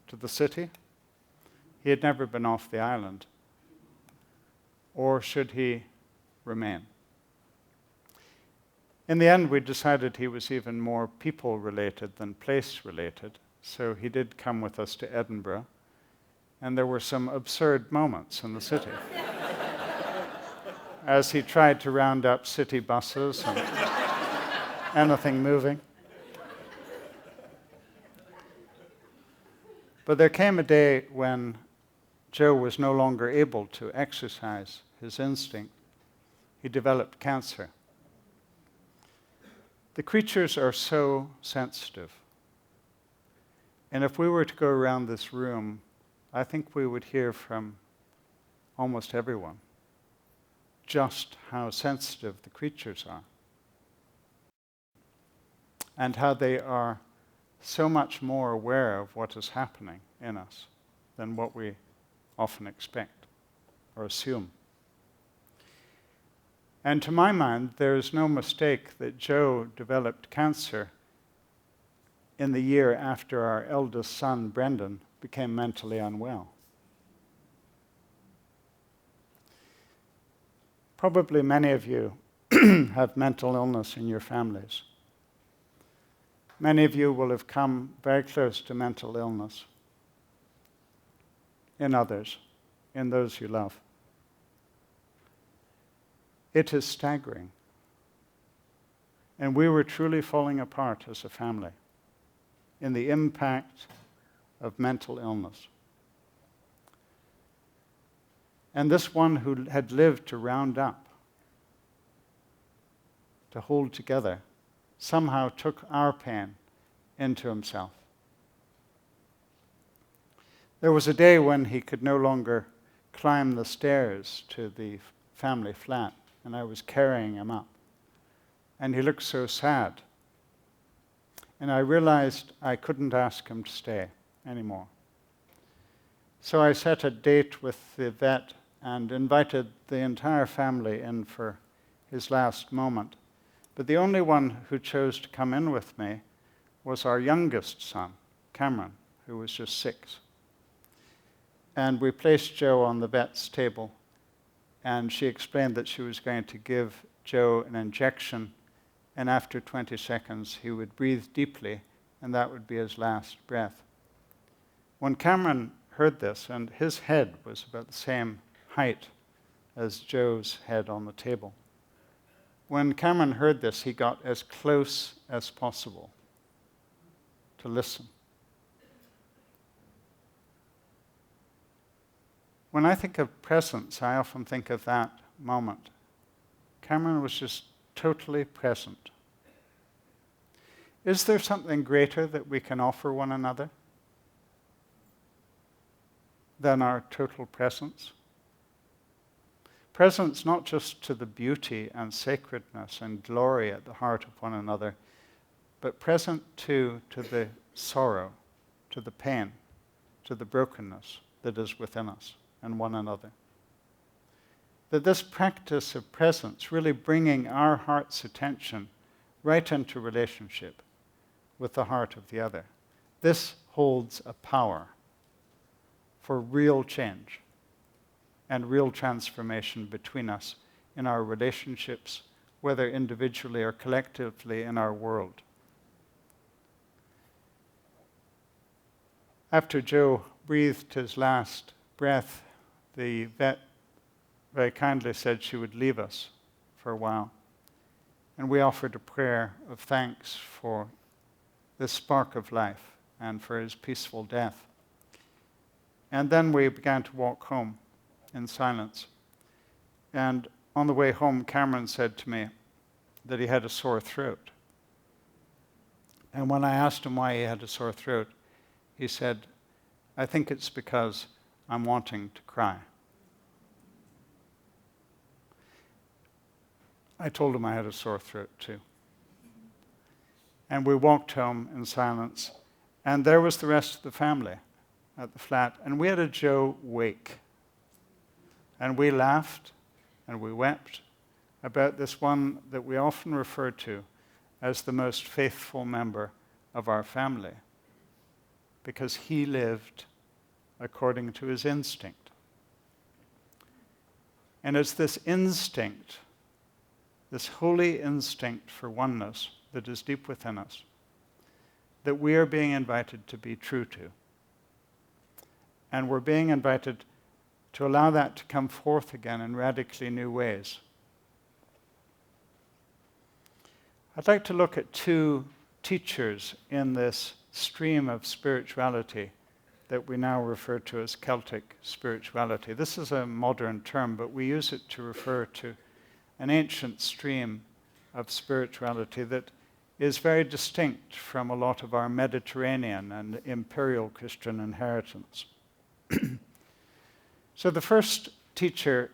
to the city? He had never been off the island. Or should he remain? In the end, we decided he was even more people-related than place-related, so he did come with us to Edinburgh, and there were some absurd moments in the city as he tried to round up city buses and anything moving. But there came a day when Joe was no longer able to exercise his instinct. He developed cancer. The creatures are so sensitive. And if we were to go around this room, I think we would hear from almost everyone just how sensitive the creatures are and how they are so much more aware of what is happening in us than what we often expect or assume. And to my mind, there is no mistake that Joe developed cancer in the year after our eldest son, Brendan, became mentally unwell. Probably many of you have mental illness in your families. Many of you will have come very close to mental illness in others, in those you love. It is staggering. And we were truly falling apart as a family in the impact of mental illness. And this one who had lived to round up, to hold together, somehow took our pain into himself. There was a day when he could no longer climb the stairs to the family flat, and I was carrying him up. And he looked so sad. And I realized I couldn't ask him to stay anymore. So I set a date with the vet and invited the entire family in for his last moment. But the only one who chose to come in with me was our youngest son, Cameron, who was just 6. And we placed Joe on the vet's table, and she explained that she was going to give Joe an injection, and after 20 seconds he would breathe deeply, and that would be his last breath. When Cameron heard this, and his head was about the same height as Joe's head on the table, when Cameron heard this, he got as close as possible to listen. When I think of presence, I often think of that moment. Cameron was just totally present. Is there something greater that we can offer one another than our total presence? Presence not just to the beauty and sacredness and glory at the heart of one another, but present too to the sorrow, to the pain, to the brokenness that is within us and one another. That this practice of presence, really bringing our heart's attention right into relationship with the heart of the other, this holds a power for real change and real transformation between us in our relationships, whether individually or collectively in our world. After Joe breathed his last breath, the vet very kindly said she would leave us for a while. And we offered a prayer of thanks for this spark of life and for his peaceful death. And then we began to walk home in silence. And on the way home, Cameron said to me that he had a sore throat. And when I asked him why he had a sore throat, he said, "I think it's because I'm wanting to cry." I told him I had a sore throat too. And we walked home in silence, and there was the rest of the family at the flat, and we had a Joe wake. And we laughed and we wept about this one that we often refer to as the most faithful member of our family, because he lived according to his instinct. And it's this instinct, this holy instinct for oneness that is deep within us, that we are being invited to be true to. And we're being invited to allow that to come forth again in radically new ways. I'd like to look at 2 teachers in this stream of spirituality that we now refer to as Celtic spirituality. This is a modern term, but we use it to refer to an ancient stream of spirituality that is very distinct from a lot of our Mediterranean and imperial Christian inheritance. So the first teacher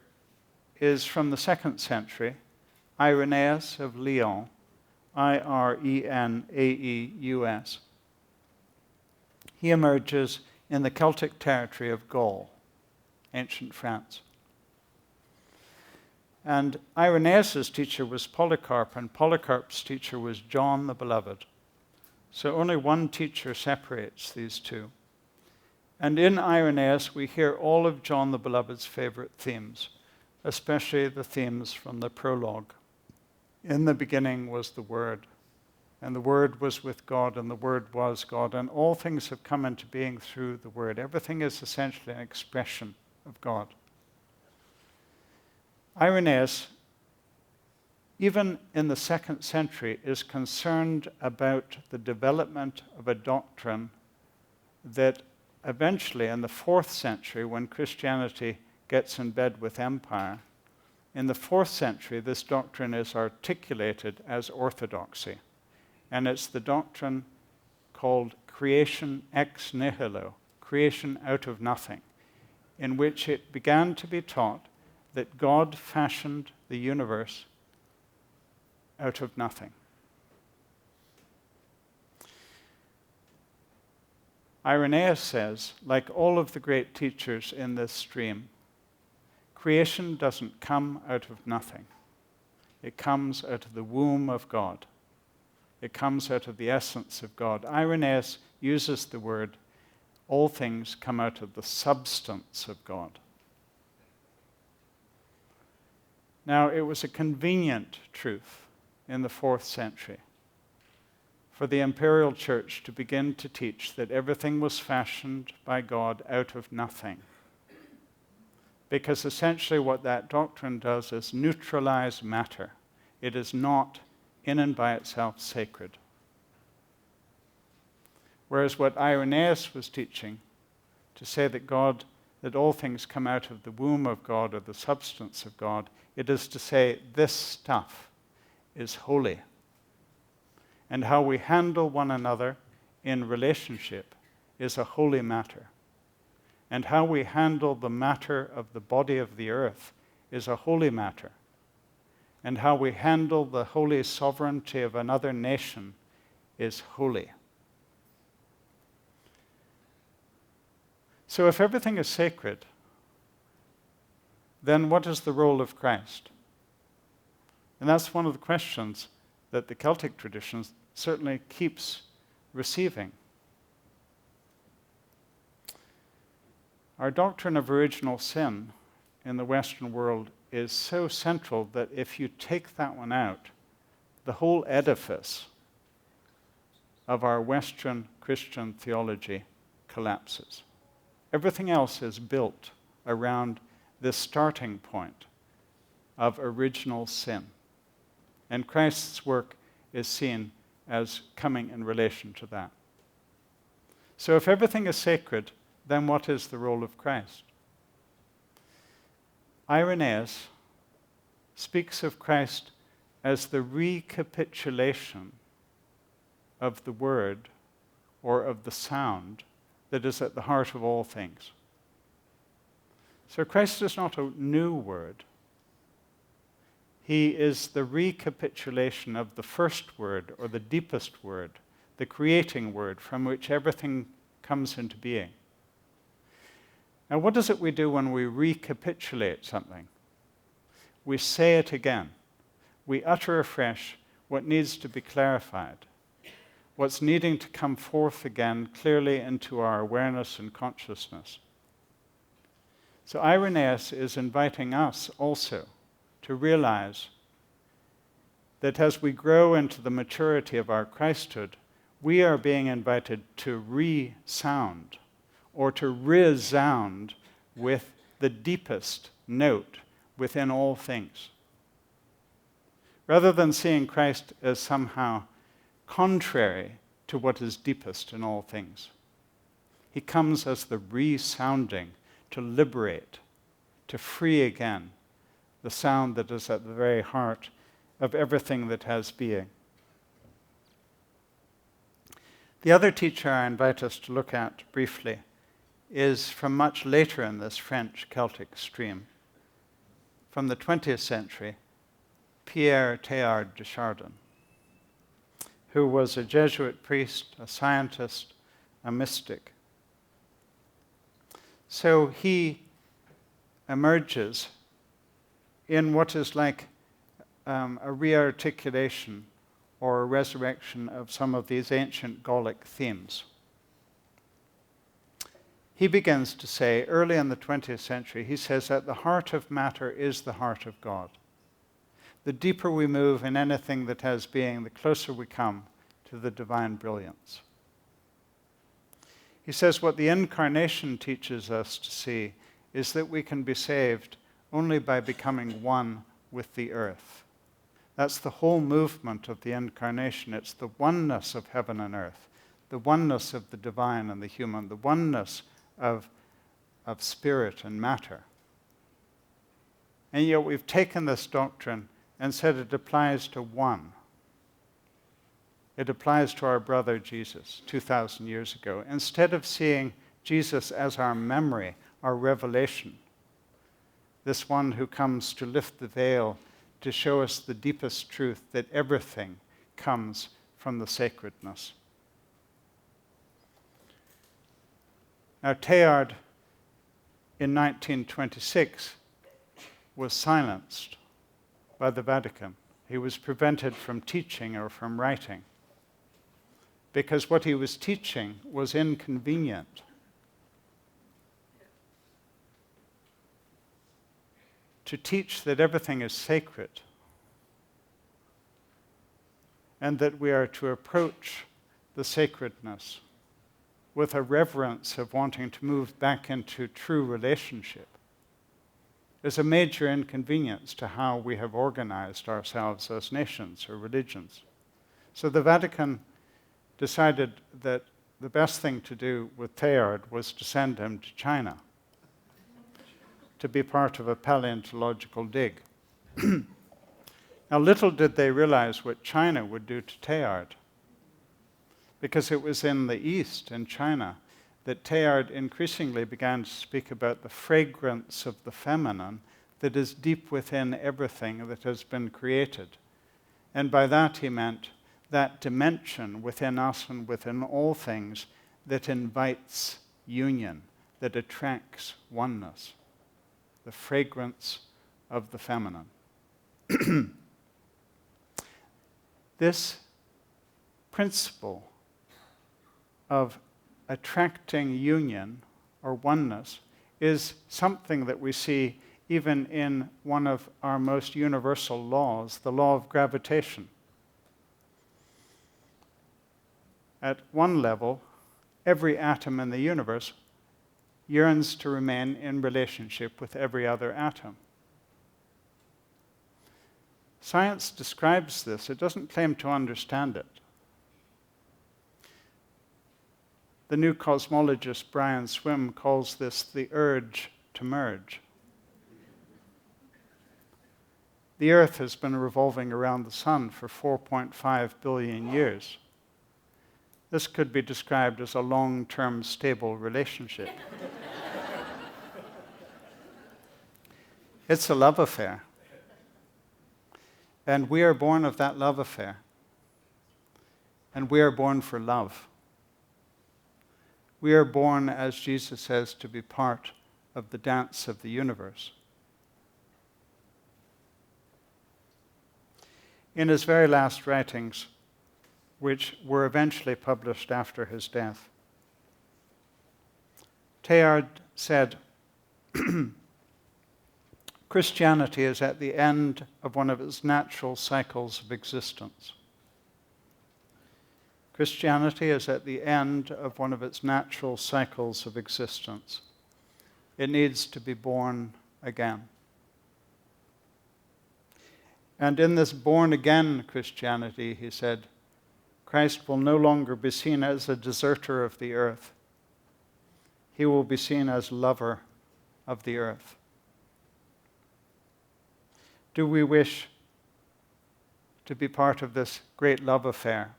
is from the 2nd century, Irenaeus of Lyon, Irenaeus. He emerges in the Celtic territory of Gaul, ancient France. And Irenaeus' teacher was Polycarp, and Polycarp's teacher was John the Beloved. So only one teacher separates these two. And in Irenaeus, we hear all of John the Beloved's favorite themes, especially the themes from the prologue. In the beginning was the Word, and the Word was with God, and the Word was God, and all things have come into being through the Word. Everything is essentially an expression of God. Irenaeus, even in the 2nd century, is concerned about the development of a doctrine that eventually, in the 4th century, when Christianity gets in bed with empire, in the 4th century, this doctrine is articulated as orthodoxy. And it's the doctrine called creation ex nihilo, creation out of nothing, in which it began to be taught that God fashioned the universe out of nothing. Irenaeus says, like all of the great teachers in this stream, creation doesn't come out of nothing. It comes out of the womb of God. It comes out of the essence of God. Irenaeus uses the word, all things come out of the substance of God. Now, it was a convenient truth in the 4th century for the imperial church to begin to teach that everything was fashioned by God out of nothing. Because essentially what that doctrine does is neutralize matter. It is not in and by itself sacred. Whereas what Irenaeus was teaching, to say that all things come out of the womb of God or the substance of God, it is to say this stuff is holy. And how we handle one another in relationship is a holy matter. And how we handle the matter of the body of the earth is a holy matter. And how we handle the holy sovereignty of another nation is holy. So if everything is sacred, then what is the role of Christ? And that's one of the questions that the Celtic tradition certainly keeps receiving. Our doctrine of original sin in the Western world is so central that if you take that one out, the whole edifice of our Western Christian theology collapses. Everything else is built around this starting point of original sin. And Christ's work is seen as coming in relation to that. So if everything is sacred, then what is the role of Christ? Irenaeus speaks of Christ as the recapitulation of the word or of the sound that is at the heart of all things. So Christ is not a new word. He is the recapitulation of the first word or the deepest word, the creating word from which everything comes into being. Now, what is it we do when we recapitulate something? We say it again. We utter afresh what needs to be clarified, what's needing to come forth again clearly into our awareness and consciousness. So Irenaeus is inviting us also to realize that as we grow into the maturity of our Christhood, we are being invited to resound or to resound with the deepest note within all things. Rather than seeing Christ as somehow contrary to what is deepest in all things, he comes as the resounding to liberate, to free again the sound that is at the very heart of everything that has being. The other teacher I invite us to look at briefly is from much later in this French Celtic stream, from the 20th century, Pierre Teilhard de Chardin, who was a Jesuit priest, a scientist, a mystic. So he emerges in what is like a re-articulation or a resurrection of some of these ancient Gallic themes. He begins to say, early in the 20th century, he says that the heart of matter is the heart of God. The deeper we move in anything that has being, the closer we come to the divine brilliance. He says what the Incarnation teaches us to see is that we can be saved only by becoming one with the earth. That's the whole movement of the Incarnation. It's the oneness of heaven and earth, the oneness of the divine and the human, the oneness of spirit and matter. And yet we've taken this doctrine and said it applies to one. It applies to our brother Jesus 2,000 years ago. Instead of seeing Jesus as our memory, our revelation, this one who comes to lift the veil, to show us the deepest truth that everything comes from the sacredness. Now, Teilhard, in 1926, was silenced by the Vatican. He was prevented from teaching or from writing because what he was teaching was inconvenient. To teach that everything is sacred and that we are to approach the sacredness with a reverence of wanting to move back into true relationship is a major inconvenience to how we have organized ourselves as nations or religions. So the Vatican decided that the best thing to do with Teilhard was to send him to China to be part of a paleontological dig. Now, little did they realize what China would do to Teilhard, because it was in the East, in China, that Teilhard increasingly began to speak about the fragrance of the feminine that is deep within everything that has been created. And by that he meant that dimension within us and within all things that invites union, that attracts oneness, the fragrance of the feminine. This principle of attracting union or oneness is something that we see even in one of our most universal laws, the law of gravitation. At one level, every atom in the universe yearns to remain in relationship with every other atom. Science describes this. It doesn't claim to understand it. The new cosmologist Brian Swimme calls this the urge to merge. The Earth has been revolving around the sun for 4.5 billion years. This could be described as a long-term stable relationship. It's a love affair. And we are born of that love affair. And we are born for love. We are born, as Jesus says, to be part of the dance of the universe. In his very last writings, which were eventually published after his death, Teilhard said, Christianity is at the end of one of its natural cycles of existence. Christianity is at the end of one of its natural cycles of existence. It needs to be born again. And in this born-again Christianity, he said, Christ will no longer be seen as a deserter of the earth. He will be seen as lover of the earth. Do we wish to be part of this great love affair?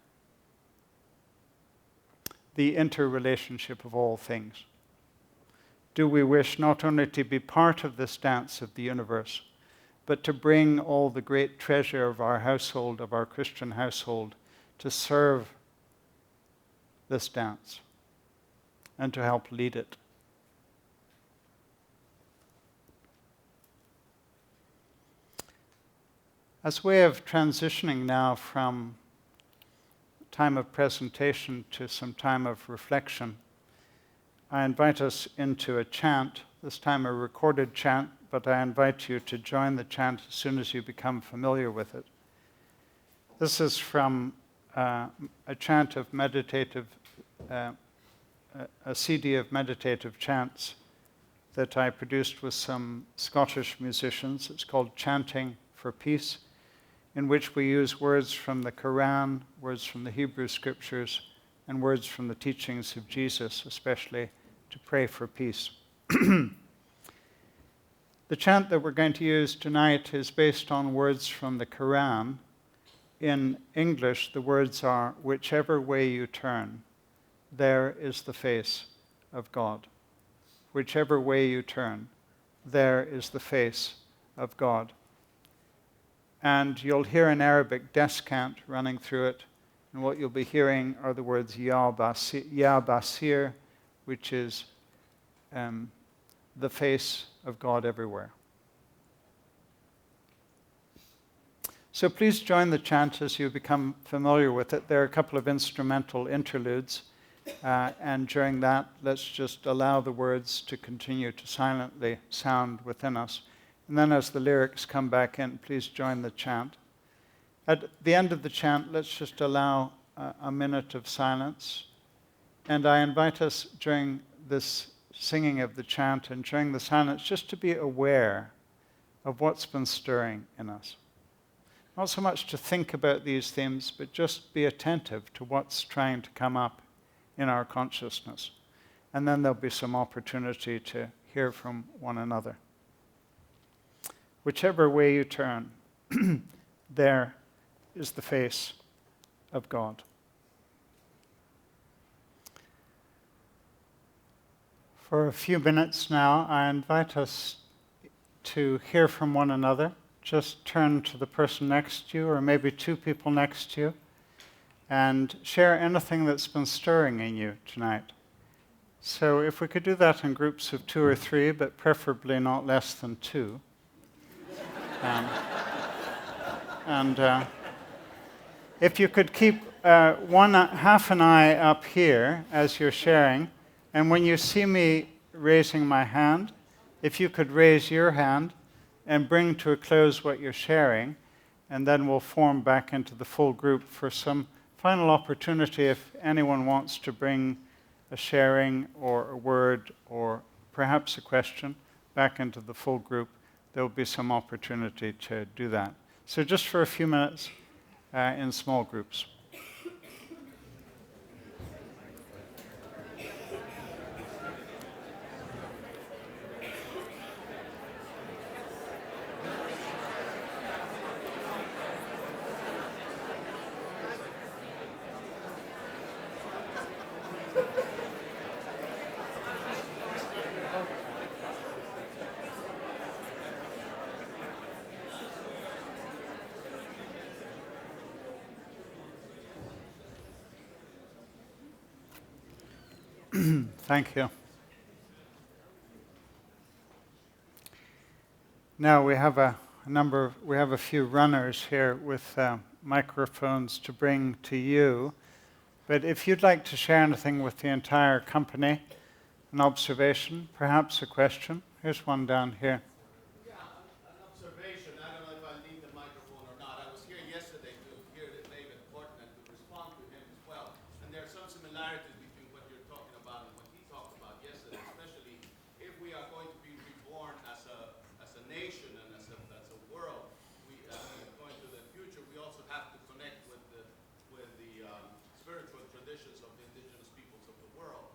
the interrelationship of all things? Do we wish not only to be part of this dance of the universe, but to bring all the great treasure of our household, of our Christian household, to serve this dance and to help lead it? As a way of transitioning now from time of presentation to some time of reflection, I invite us into a chant, this time a recorded chant, but I invite you to join the chant as soon as you become familiar with it. This is from a chant of meditative, a CD of meditative chants that I produced with some Scottish musicians. It's called Chanting for Peace, in which we use words from the Quran, words from the Hebrew Scriptures, and words from the teachings of Jesus, especially to pray for peace. The chant that we're going to use tonight is based on words from the Quran. In English, the words are, "Whichever way you turn, there is the face of God." Whichever way you turn, there is the face of God. And you'll hear an Arabic descant running through it, and what you'll be hearing are the words Ya Basir, which is the face of God everywhere. So please join the chant as you become familiar with it. There are a couple of instrumental interludes, and during that, let's just allow the words to continue to silently sound within us. And then as the lyrics come back in, please join the chant. At the end of the chant, let's just allow a minute of silence. And I invite us during this singing of the chant and during the silence just to be aware of what's been stirring in us. Not so much to think about these themes, but just be attentive to what's trying to come up in our consciousness. And then there'll be some opportunity to hear from one another. Whichever way you turn, there is the face of God. For a few minutes now, I invite us to hear from one another. Just turn to the person next to you, or maybe two people next to you, and share anything that's been stirring in you tonight. So if we could do that in groups of 2 or 3, but preferably not less than 2. If you could keep half an eye up here as you're sharing, and when you see me raising my hand, if you could raise your hand and bring to a close what you're sharing, and then we'll form back into the full group for some final opportunity if anyone wants to bring a sharing or a word or perhaps a question back into the full group. There will be some opportunity to do that. So just for a few minutes in small groups. Thank you. Now we have a few runners here with microphones to bring to you. But if you'd like to share anything with the entire company, an observation, perhaps a question. Here's one down here. Yeah, an observation. I don't know if I'll need the microphone or not. I was here yesterday to hear David Portman to respond to him as well. And there are some similarities between what you're talking about and what he talked about yesterday, especially if we are going to be reborn as a nation and as a world. Going to the future, we also have to connect with the spiritual traditions of the indigenous peoples of the world.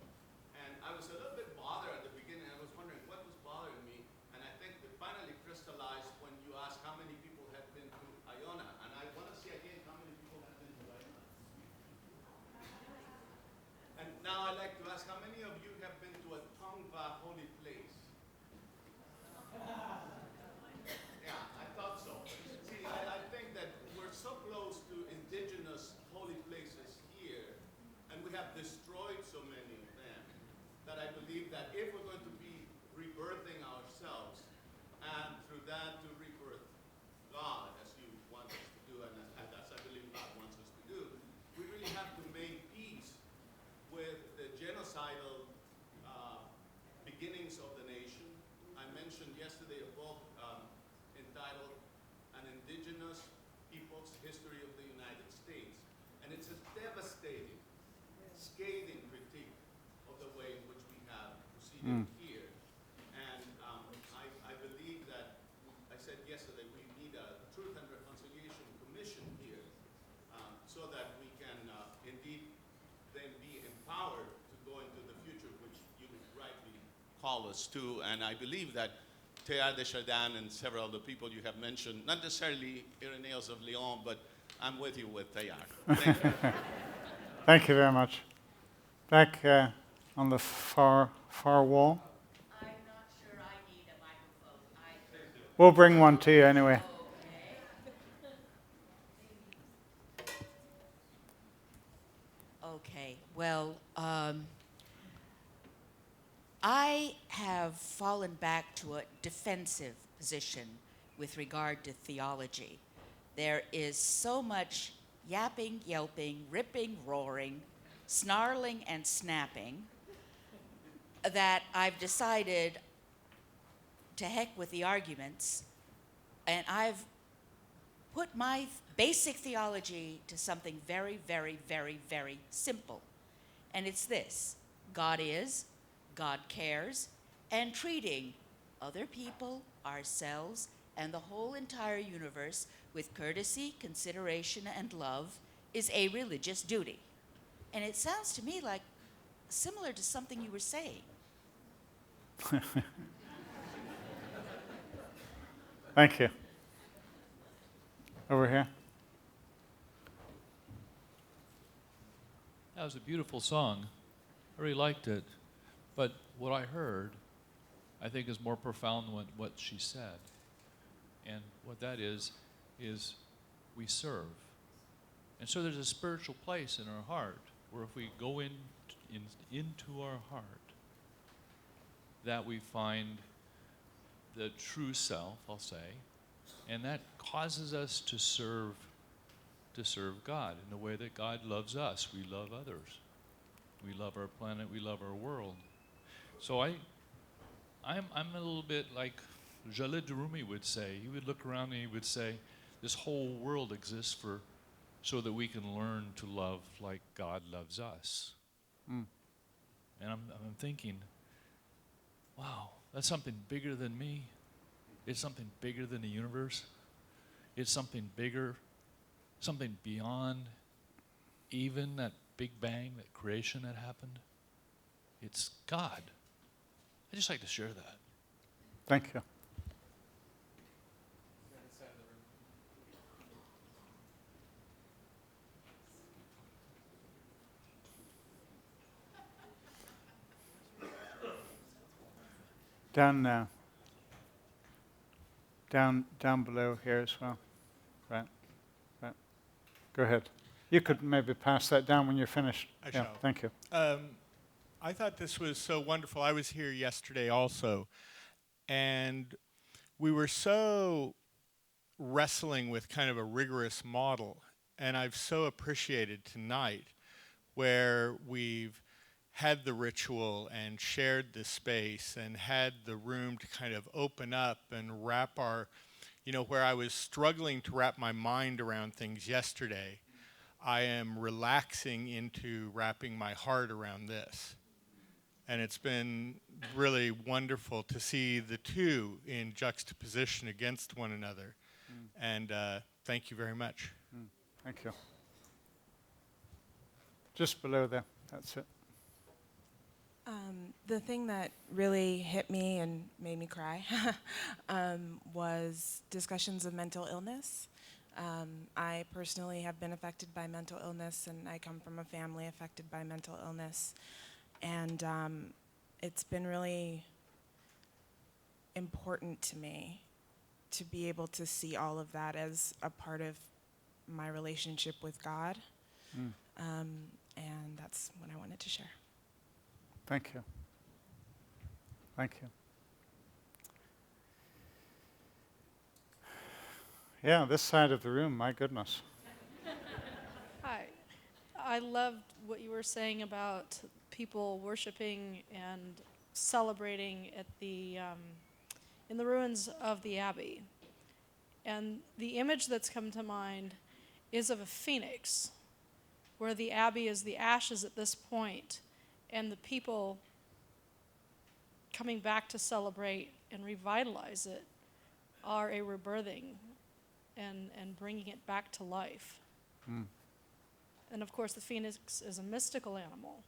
And I was a little bit bothered at the beginning. I was wondering what was bothering me. And I think it finally crystallized when you asked how many people have been to Iona. And I want to see again how many people have been to Iona. And like to ask, how many of you have been to a Tongva holy place? Yeah, I thought so. See, I think that we're so close to indigenous holy places here, and we have destroyed so many of them, that I believe that if we're going to be rebirthing ourselves, and through that to rebirth God, as you want us to do, and as I believe God wants us to do, we really have to make peace with the genocidal beginnings of the nation. I mentioned yesterday a book entitled An Indigenous People's History of the United States. And it's a devastating, scathing critique of the way in which we have proceeded here. And I believe that, I said yesterday, we need a Truth and Reconciliation Commission here so that we can indeed then be empowered to go into the future, which you rightly call us to. And I believe that Teilhard de Chardin and several of the people you have mentioned, not necessarily Irenaeus of Lyon, but I'm with you with Teilhard. Thank you. Thank you very much. Back on the far wall. I'm not sure I need a microphone. We'll bring one to you anyway. Okay, well, I have fallen back to a defensive position with regard to theology. There is so much yapping, yelping, ripping, roaring, snarling, and snapping that I've decided to heck with the arguments, and I've put my basic theology to something very, very, very, very simple. And it's this: God is, God cares, and treating other people, ourselves, and the whole entire universe with courtesy, consideration, and love is a religious duty. And it sounds to me like similar to something you were saying. Thank you. Over here. That was a beautiful song. I really liked it. But what I heard, I think, is more profound than what she said. And what that is we serve. And so there's a spiritual place in our heart where if we go into our heart, that we find the true self, I'll say, and that causes us to serve God in the way that God loves us. We love others. We love our planet. We love our world. So I'm a little bit like Jalid Rumi would say. He would look around and he would say, this whole world exists so that we can learn to love like God loves us. And I'm thinking, wow, that's something bigger than me. It's something bigger than the universe. It's something bigger, something beyond even that Big Bang, that creation that happened. It's God. I just like to share that. Thank you. Down below here as well. Right. Go ahead. You could maybe pass that down when you're finished. I shall. Thank you. I thought this was so wonderful. I was here yesterday also, and we were so wrestling with kind of a rigorous model, and I've so appreciated tonight where we've had the ritual and shared the space and had the room to kind of open up and wrap our, where I was struggling to wrap my mind around things yesterday, I am relaxing into wrapping my heart around this. And it's been really wonderful to see the two in juxtaposition against one another. And thank you very much. Thank you. Just below there. That's it. The thing that really hit me and made me cry was discussions of mental illness. I personally have been affected by mental illness, and I come from a family affected by mental illness. And it's been really important to me to be able to see all of that as a part of my relationship with God. And that's what I wanted to share. Thank you. Thank you. Yeah, this side of the room, my goodness. Hi. I loved what you were saying about people worshiping and celebrating at the in the ruins of the abbey. And the image that's come to mind is of a phoenix, where the abbey is the ashes at this point, and the people coming back to celebrate and revitalize it are a rebirthing and bringing it back to life. And of course, the phoenix is a mystical animal,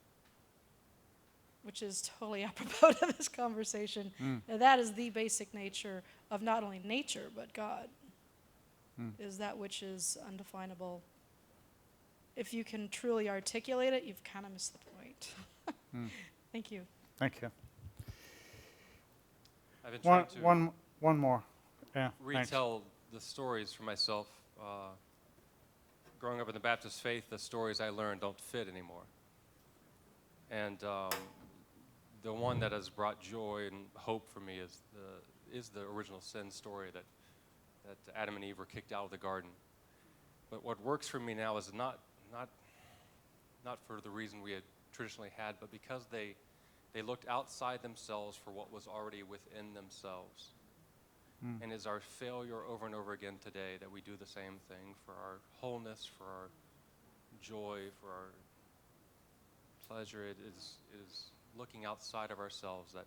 which is totally apropos to this conversation. And that is the basic nature of not only nature, but God, is that which is undefinable. If you can truly articulate it, you've kind of missed the point. Thank you. Thank you. I've been trying to One more. Yeah, thanks. retell the stories for myself. Growing up in the Baptist faith, the stories I learned don't fit anymore. And the one that has brought joy and hope for me is the original sin story that Adam and Eve were kicked out of the garden. But what works for me now is not for the reason we had traditionally had, but because they looked outside themselves for what was already within themselves. And is our failure over and over again today that we do the same thing for our wholeness, for our joy, for our pleasure. It is looking outside of ourselves that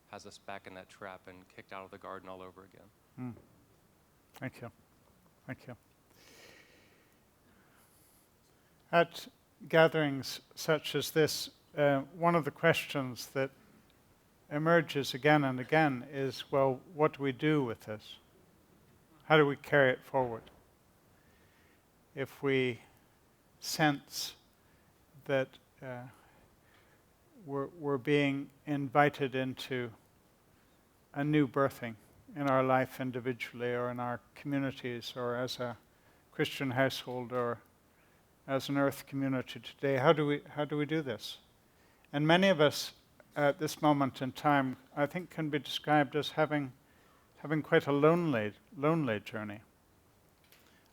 has us back in that trap and kicked out of the garden all over again. Thank you. Thank you. At gatherings such as this, one of the questions that emerges again and again is, well, what do we do with this? How do we carry it forward? If we sense that we're being invited into a new birthing in our life individually or in our communities or as a Christian household or as an earth community today, how do we do this? And many of us at this moment in time, I think, can be described as having quite a lonely journey.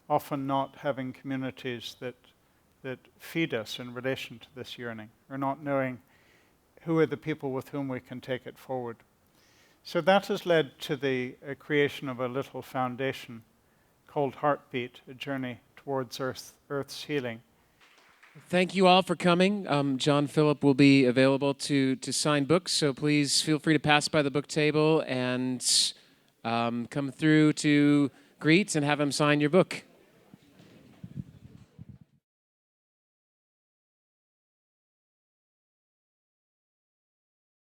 Often not having communities that feed us in relation to this yearning, or not knowing who are the people with whom we can take it forward. So that has led to the creation of a little foundation called Heartbeat, a journey towards Earth's healing. Thank you all for coming. John Philip will be available to sign books, so please feel free to pass by the book table and come through to greet and have him sign your book.